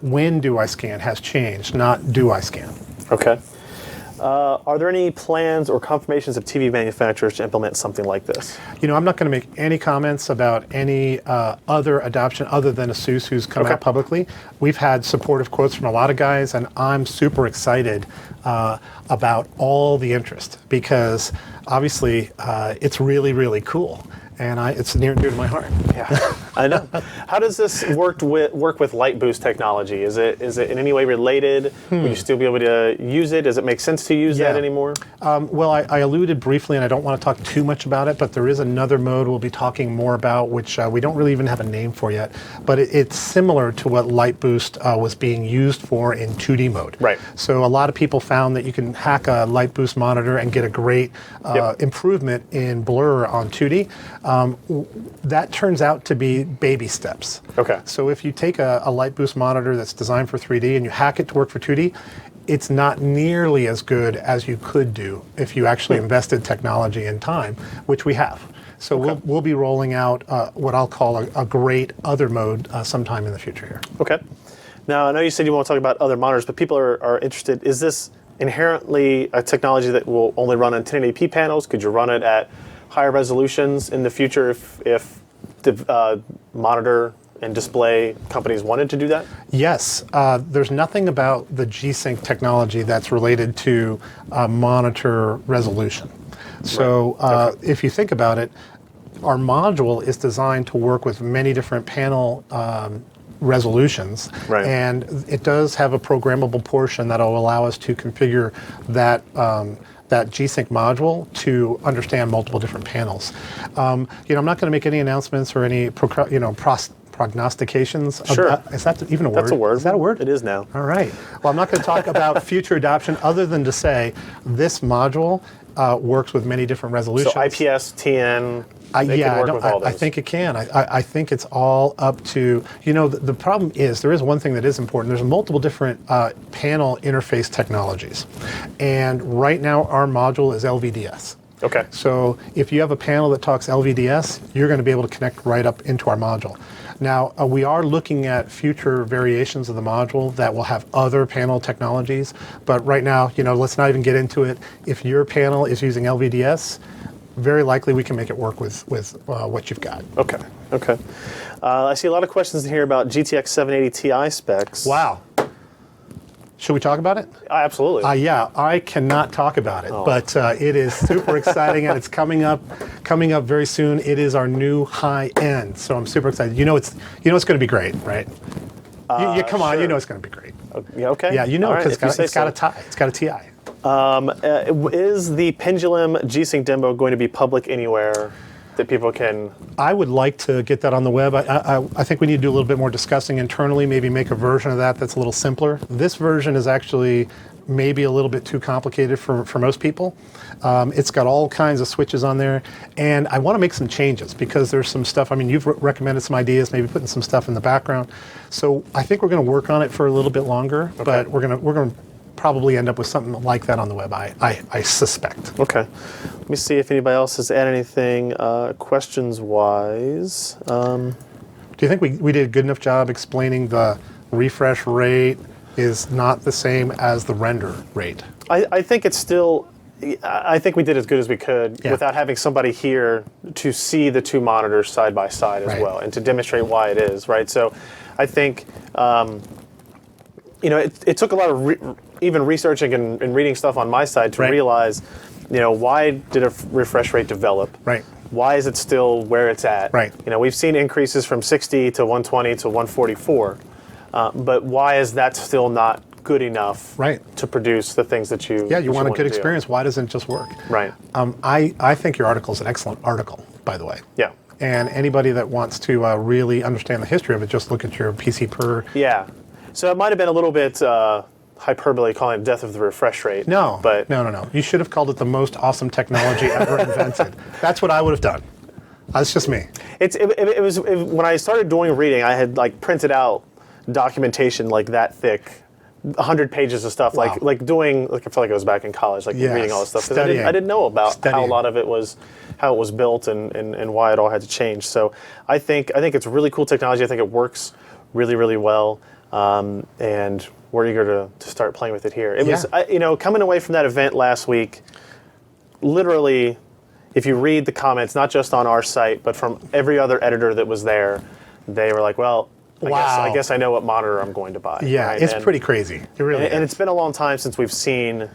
When do I scan has changed, not do I scan. Okay. Are there any plans or confirmations of TV manufacturers to implement something like this? I'm not going to make any comments about any other adoption other than ASUS, who's come out publicly. We've had supportive quotes from a lot of guys, and I'm super excited about all the interest because obviously it's really, really cool. And it's near and dear to my heart. Yeah, I know. How does this work with light boost technology? Is it in any way related? Will you still be able to use it? Does it make sense to use that anymore? Well, I alluded briefly, and I don't want to talk too much about it, but there is another mode we'll be talking more about, which we don't really even have a name for yet. But it's similar to what light boost was being used for in 2D mode. Right. So a lot of people found that you can hack a light boost monitor and get a great improvement in blur on 2D. That turns out to be baby steps. Okay. So if you take a light boost monitor that's designed for 3D and you hack it to work for 2D, it's not nearly as good as you could do if you actually invested technology and time, which we have. So we'll be rolling out what I'll call a great other mode sometime in the future here. Okay. Now, I know you said you won't talk about other monitors, but people are interested. Is this inherently a technology that will only run on 1080p panels? Could you run it at higher resolutions in the future if the monitor and display companies wanted to do that? Yes. There's nothing about the G-Sync technology that's related to monitor resolution. So if you think about it, our module is designed to work with many different panel resolutions, and it does have a programmable portion that will allow us to configure that that G-Sync module to understand multiple different panels. I'm not going to make any announcements or any prognostications. Sure. Is that even a word? That's a word. Is that a word? It is now. All right. Well, I'm not going to talk about future adoption other than to say this module works with many different resolutions. So IPS, TN, they can work with all those. I think it can. I think it's all up to, the problem is, there is one thing that is important. There's multiple different panel interface technologies. And right now our module is LVDS. Okay. So if you have a panel that talks LVDS, you're going to be able to connect right up into our module. Now, we are looking at future variations of the module that will have other panel technologies, but right now, let's not even get into it. If your panel is using LVDS, very likely we can make it work with what you've got. Okay. Okay. I see a lot of questions here about GTX 780 Ti specs. Wow. Should we talk about it? Absolutely. Yeah, I cannot talk about it, but it is super exciting, and it's coming up very soon. It is our new high end, so I'm super excited. It's going to be great, right? Come on, sure. it's going to be great. Yeah. Okay. Yeah, because it's got a TI. It's got a TI. Is the Pendulum G-SYNC demo going to be public anywhere that people can? I would like to get that on the web. I think we need to do a little bit more discussing internally, maybe make a version of that that's a little simpler. This version is actually maybe a little bit too complicated for most people. It's got all kinds of switches on there, and I want to make some changes because there's some stuff, you've recommended some ideas, maybe putting some stuff in the background. So I think we're going to work on it for a little bit longer, but we're going to probably end up with something like that on the web, I suspect. Okay. Let me see if anybody else has added anything questions-wise. Do you think we did a good enough job explaining the refresh rate is not the same as the render rate? I think it's still, I think we did as good as we could without having somebody here to see the two monitors side by side as well and to demonstrate why it is, right? So I think, it took a lot of even researching and reading stuff on my side to realize, why did a refresh rate develop? Right. Why is it still where it's at? Right. We've seen increases from 60 to 120 to 144, but why is that still not good enough to produce the things that you you want a good to experience? Why doesn't it just work? Right. I think your article is an excellent article, by the way. Yeah. And anybody that wants to really understand the history of it, just look at your PC per. Yeah. So it might have been a little bit hyperbole calling it death of the refresh rate. No, but no. You should have called it the most awesome technology ever invented. That's what I would have done. That's just me. It was when I started doing reading, I had printed out documentation that thick, 100 pages of stuff, Wow. like doing I felt like I was back in college, reading all this stuff because I didn't know about how a lot of it was, how it was built and why it all had to change. So I think it's really cool technology. I think it works really, really well. And we're eager to start playing with it here. It was, coming away from that event last week, literally, if you read the comments, not just on our site, but from every other editor that was there, they were like, well, I guess I know what monitor I'm going to buy. Yeah, right? it's pretty crazy. It really is. And it's been a long time since we've seen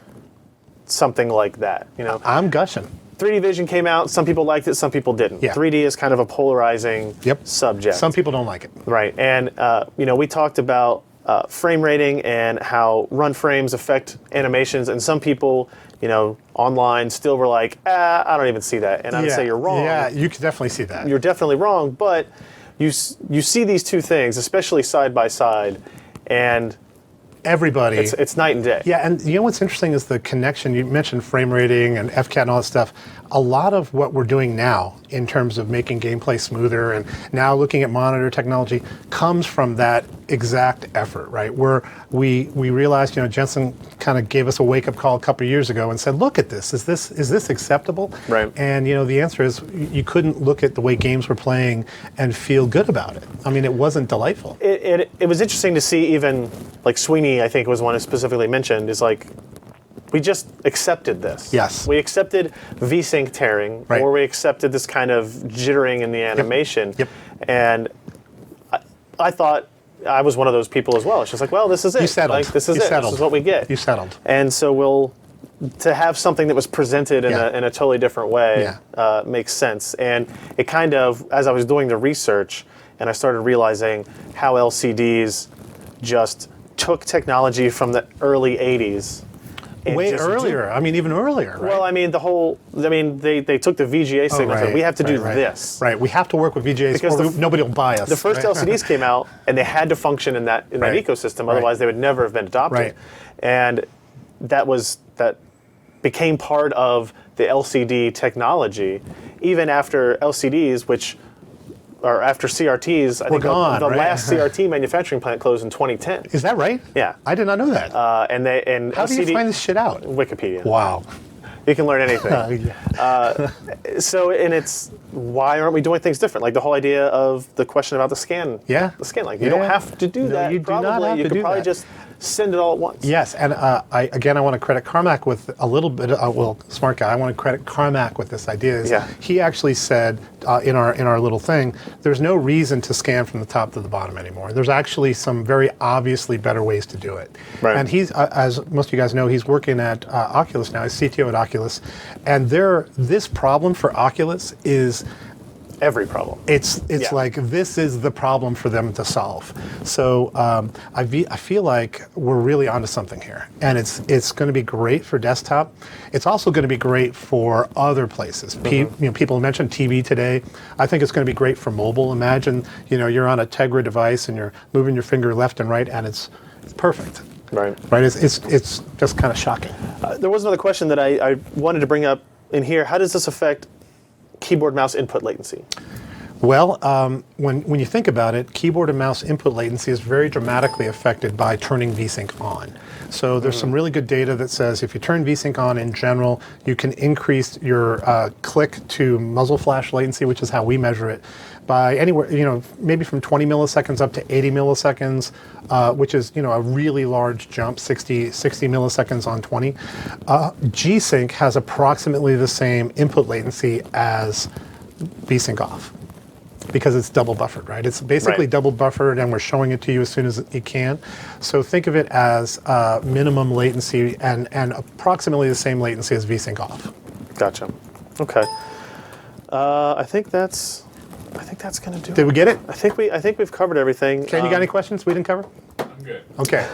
something like that. I'm gushing. 3D Vision came out. Some people liked it, some people didn't. Yeah. 3D is kind of a polarizing subject. Some people don't like it. Right. And, we talked about frame rating and how run frames affect animations. And some people, online still were like, I don't even see that. And I would say you're wrong. Yeah, you could definitely see that. You're definitely wrong. But you see these two things, especially side by side, and everybody. It's night and day. Yeah, and what's interesting is the connection. You mentioned frame rating and FCAT and all that stuff. A lot of what we're doing now in terms of making gameplay smoother and now looking at monitor technology comes from that exact effort, right? Where we realized, Jensen kind of gave us a wake-up call a couple of years ago and said, look at this. Is this acceptable? Right. And the answer is you couldn't look at the way games were playing and feel good about it. It wasn't delightful. It was interesting to see even Sweeney, I think was one who specifically mentioned, is we just accepted this. Yes. We accepted VSynC tearing, or we accepted this kind of jittering in the animation. Yep. And I thought I was one of those people as well. It's just well, this is it. You settled. This is it. Settled. This is what we get. You settled. And so to have something that was presented in a totally different way makes sense. And it kind of, as I was doing the research, and I started realizing how LCDs just took technology from the early 80s. Way earlier. Even earlier, right? Well, they took the VGA signal and said, we have to do this. Right, we have to work with VGAs because nobody will buy us. The first LCDs came out and they had to function in that ecosystem, otherwise they would never have been adopted. Right. And that became part of the LCD technology, even after LCDs, or after CRTs, I think gone, the last CRT manufacturing plant closed in 2010. Is that right? Yeah. I did not know that. And how LCD, do you find this shit out? Wikipedia. Wow. You can learn anything. Yeah. So, and it's why aren't we doing things different? Like the whole idea of the question about the scan. Yeah. The scan length. You don't have to do that. You do probably. not have you to could do probably that. just send it all at once. Yes, and I want to credit Carmack with a little bit. Smart guy. I want to credit Carmack with this idea. He actually said in our little thing, there's no reason to scan from the top to the bottom anymore. There's actually some very obviously better ways to do it. Right. And he's, as most of you guys know, he's working at Oculus now. He's CTO at Oculus, and this problem for Oculus is. Every problem. It's like this is the problem for them to solve. So I feel like we're really onto something here, and it's going to be great for desktop. It's also going to be great for other places. People mentioned TV today. I think it's going to be great for mobile. Imagine you're on a Tegra device and you're moving your finger left and right, and it's perfect. Right. Right. It's just kind of shocking. There was another question that I wanted to bring up in here. How does this affect keyboard mouse input latency? Well, when you think about it, keyboard and mouse input latency is very dramatically affected by turning VSync on. So there's some really good data that says if you turn VSync on in general, you can increase your click to muzzle flash latency, which is how we measure it, by anywhere, maybe from 20 milliseconds up to 80 milliseconds, which is, a really large jump, 60 milliseconds on 20. G-Sync has approximately the same input latency as VSync Off, because it's double buffered, right? It's basically double buffered, and we're showing it to you as soon as it can. So think of it as minimum latency and approximately the same latency as VSync Off. Gotcha. Okay. I think that's going to do it. Did we get it? I think we've covered everything. Ken, you got any questions we didn't cover? I'm good. Okay.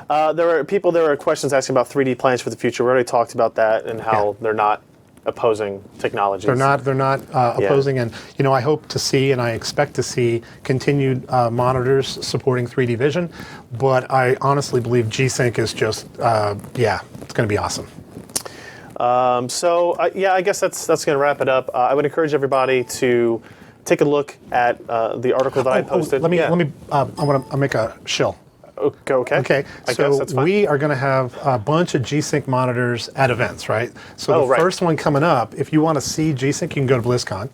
There were questions asking about 3D plans for the future. We already talked about that and how they're not opposing technologies. They're not opposing, and I hope to see and I expect to see continued monitors supporting 3D vision, but I honestly believe G-Sync is just it's going to be awesome. I guess that's going to wrap it up. I would encourage everybody to take a look at the article that I posted. Let me. I want to make a shill. Okay. Okay. I guess that's fine. We are going to have a bunch of G-Sync monitors at events, right? So the first one coming up, if you want to see G-Sync, you can go to BlizzCon.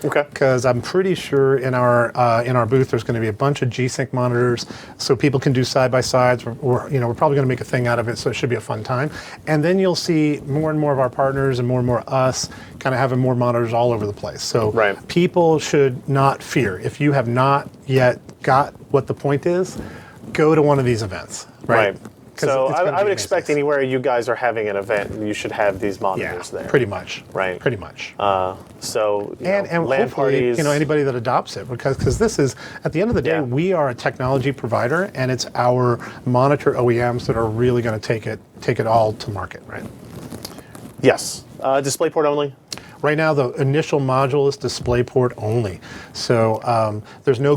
Okay. Because I'm pretty sure in our booth there's going to be a bunch of G-Sync monitors, so people can do side by sides. We're probably going to make a thing out of it, so it should be a fun time. And then you'll see more and more of our partners and more us kind of having more monitors all over the place. So people should not fear. If you have not yet got what the point is, go to one of these events. Right. So I would expect anywhere you guys are having an event, you should have these monitors there. Pretty much. Right. Pretty much. And LAN parties. Anybody that adopts it, because this is, at the end of the day, we are a technology provider, and it's our monitor OEMs that are really going to take it all to market, right? Yes. DisplayPort only? Right now, the initial module is DisplayPort only. So there's no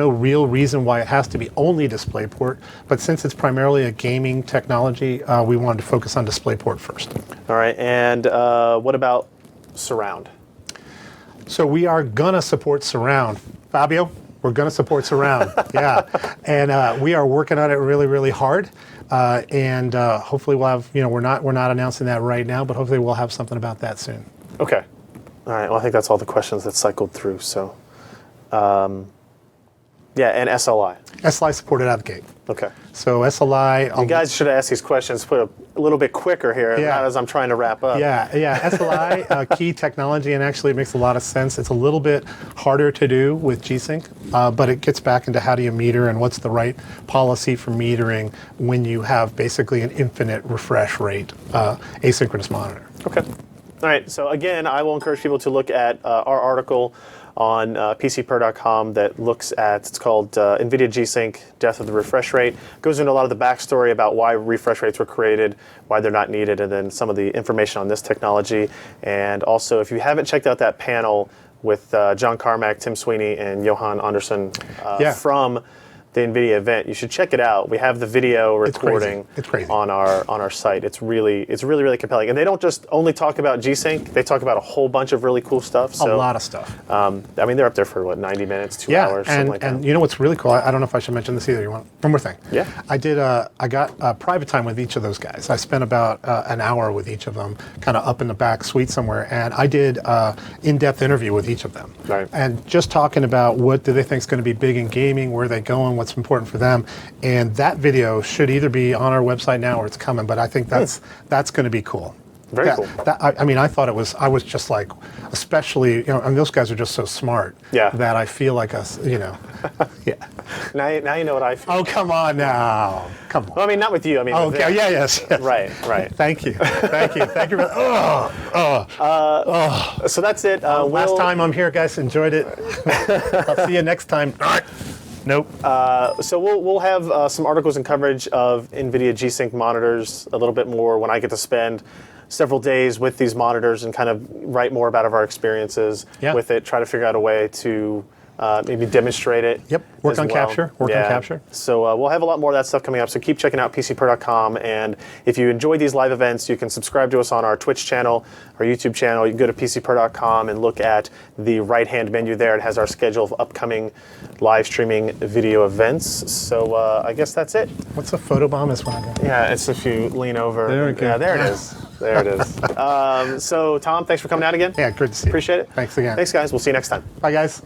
real reason why it has to be only DisplayPort. But since it's primarily a gaming technology, we wanted to focus on DisplayPort first. All right. And what about surround? So we are gonna support surround, Fabio. We're gonna support surround. And we are working on it really, really hard. And hopefully we'll have. We're not announcing that right now, but hopefully we'll have something about that soon. Okay. All right. Well, I think that's all the questions that cycled through. So, and SLI. SLI supported out of the gate. Okay. So SLI. You guys should ask these questions put a little bit quicker here, not as I'm trying to wrap up. SLI, key technology, and actually it makes a lot of sense. It's a little bit harder to do with G-Sync, but it gets back into how do you meter and what's the right policy for metering when you have basically an infinite refresh rate asynchronous monitor. Okay. All right. So again, I will encourage people to look at our article on PCPer.com that looks at, it's called NVIDIA G-Sync Death of the Refresh Rate. Goes into a lot of the backstory about why refresh rates were created, why they're not needed, and then some of the information on this technology. And also, if you haven't checked out that panel with John Carmack, Tim Sweeney, and Johan Anderson from the NVIDIA event, you should check it out. We have the video recording It's crazy. on our site. It's really compelling. And they don't just only talk about G-SYNC. They talk about a whole bunch of really cool stuff. A lot of stuff. I mean, they're up there for what, 90 minutes, 2 hours, something like that. And you know what's really cool? I don't know if I should mention this either. You want one more thing? Yeah. I got private time with each of those guys. I spent about an hour with each of them, kind of up in the back suite somewhere, and I did in-depth interview with each of them. Right. And just talking about what do they think is going to be big in gaming, where are they going, what's important for them, and that video should either be on our website now or it's coming. But I think that's going to be cool. Very cool. I mean, I thought it was. I was just like, especially, and those guys are just so smart. Yeah. That I feel like us, Yeah. Now you know what I feel. Oh, come on now. Come on. Well, I mean, not with you. I mean, with Okay. them. Yeah. Yes. Right. Thank you. Thank you. So that's it. Last time I'm here, guys. Enjoyed it. I'll see you next time. Nope. So we'll have some articles and coverage of NVIDIA G-SYNC monitors a little bit more when I get to spend several days with these monitors and kind of write more about our experiences with it, try to figure out a way to maybe demonstrate it. Yep. Work on capture. Work on capture. So we'll have a lot more of that stuff coming up. So keep checking out PCPro.com. And if you enjoy these live events, you can subscribe to us on our Twitch channel, our YouTube channel. You can go to PCPro.com and look at the right-hand menu there. It has our schedule of upcoming live streaming video events. So I guess that's it. What's a photobomb? Is when I go. Yeah, it's if you lean over. There we go. Yeah, there it is. There it is. So Tom, thanks for coming out again. Yeah, good to see you. Appreciate it. Thanks again. Thanks, guys. We'll see you next time. Bye, guys.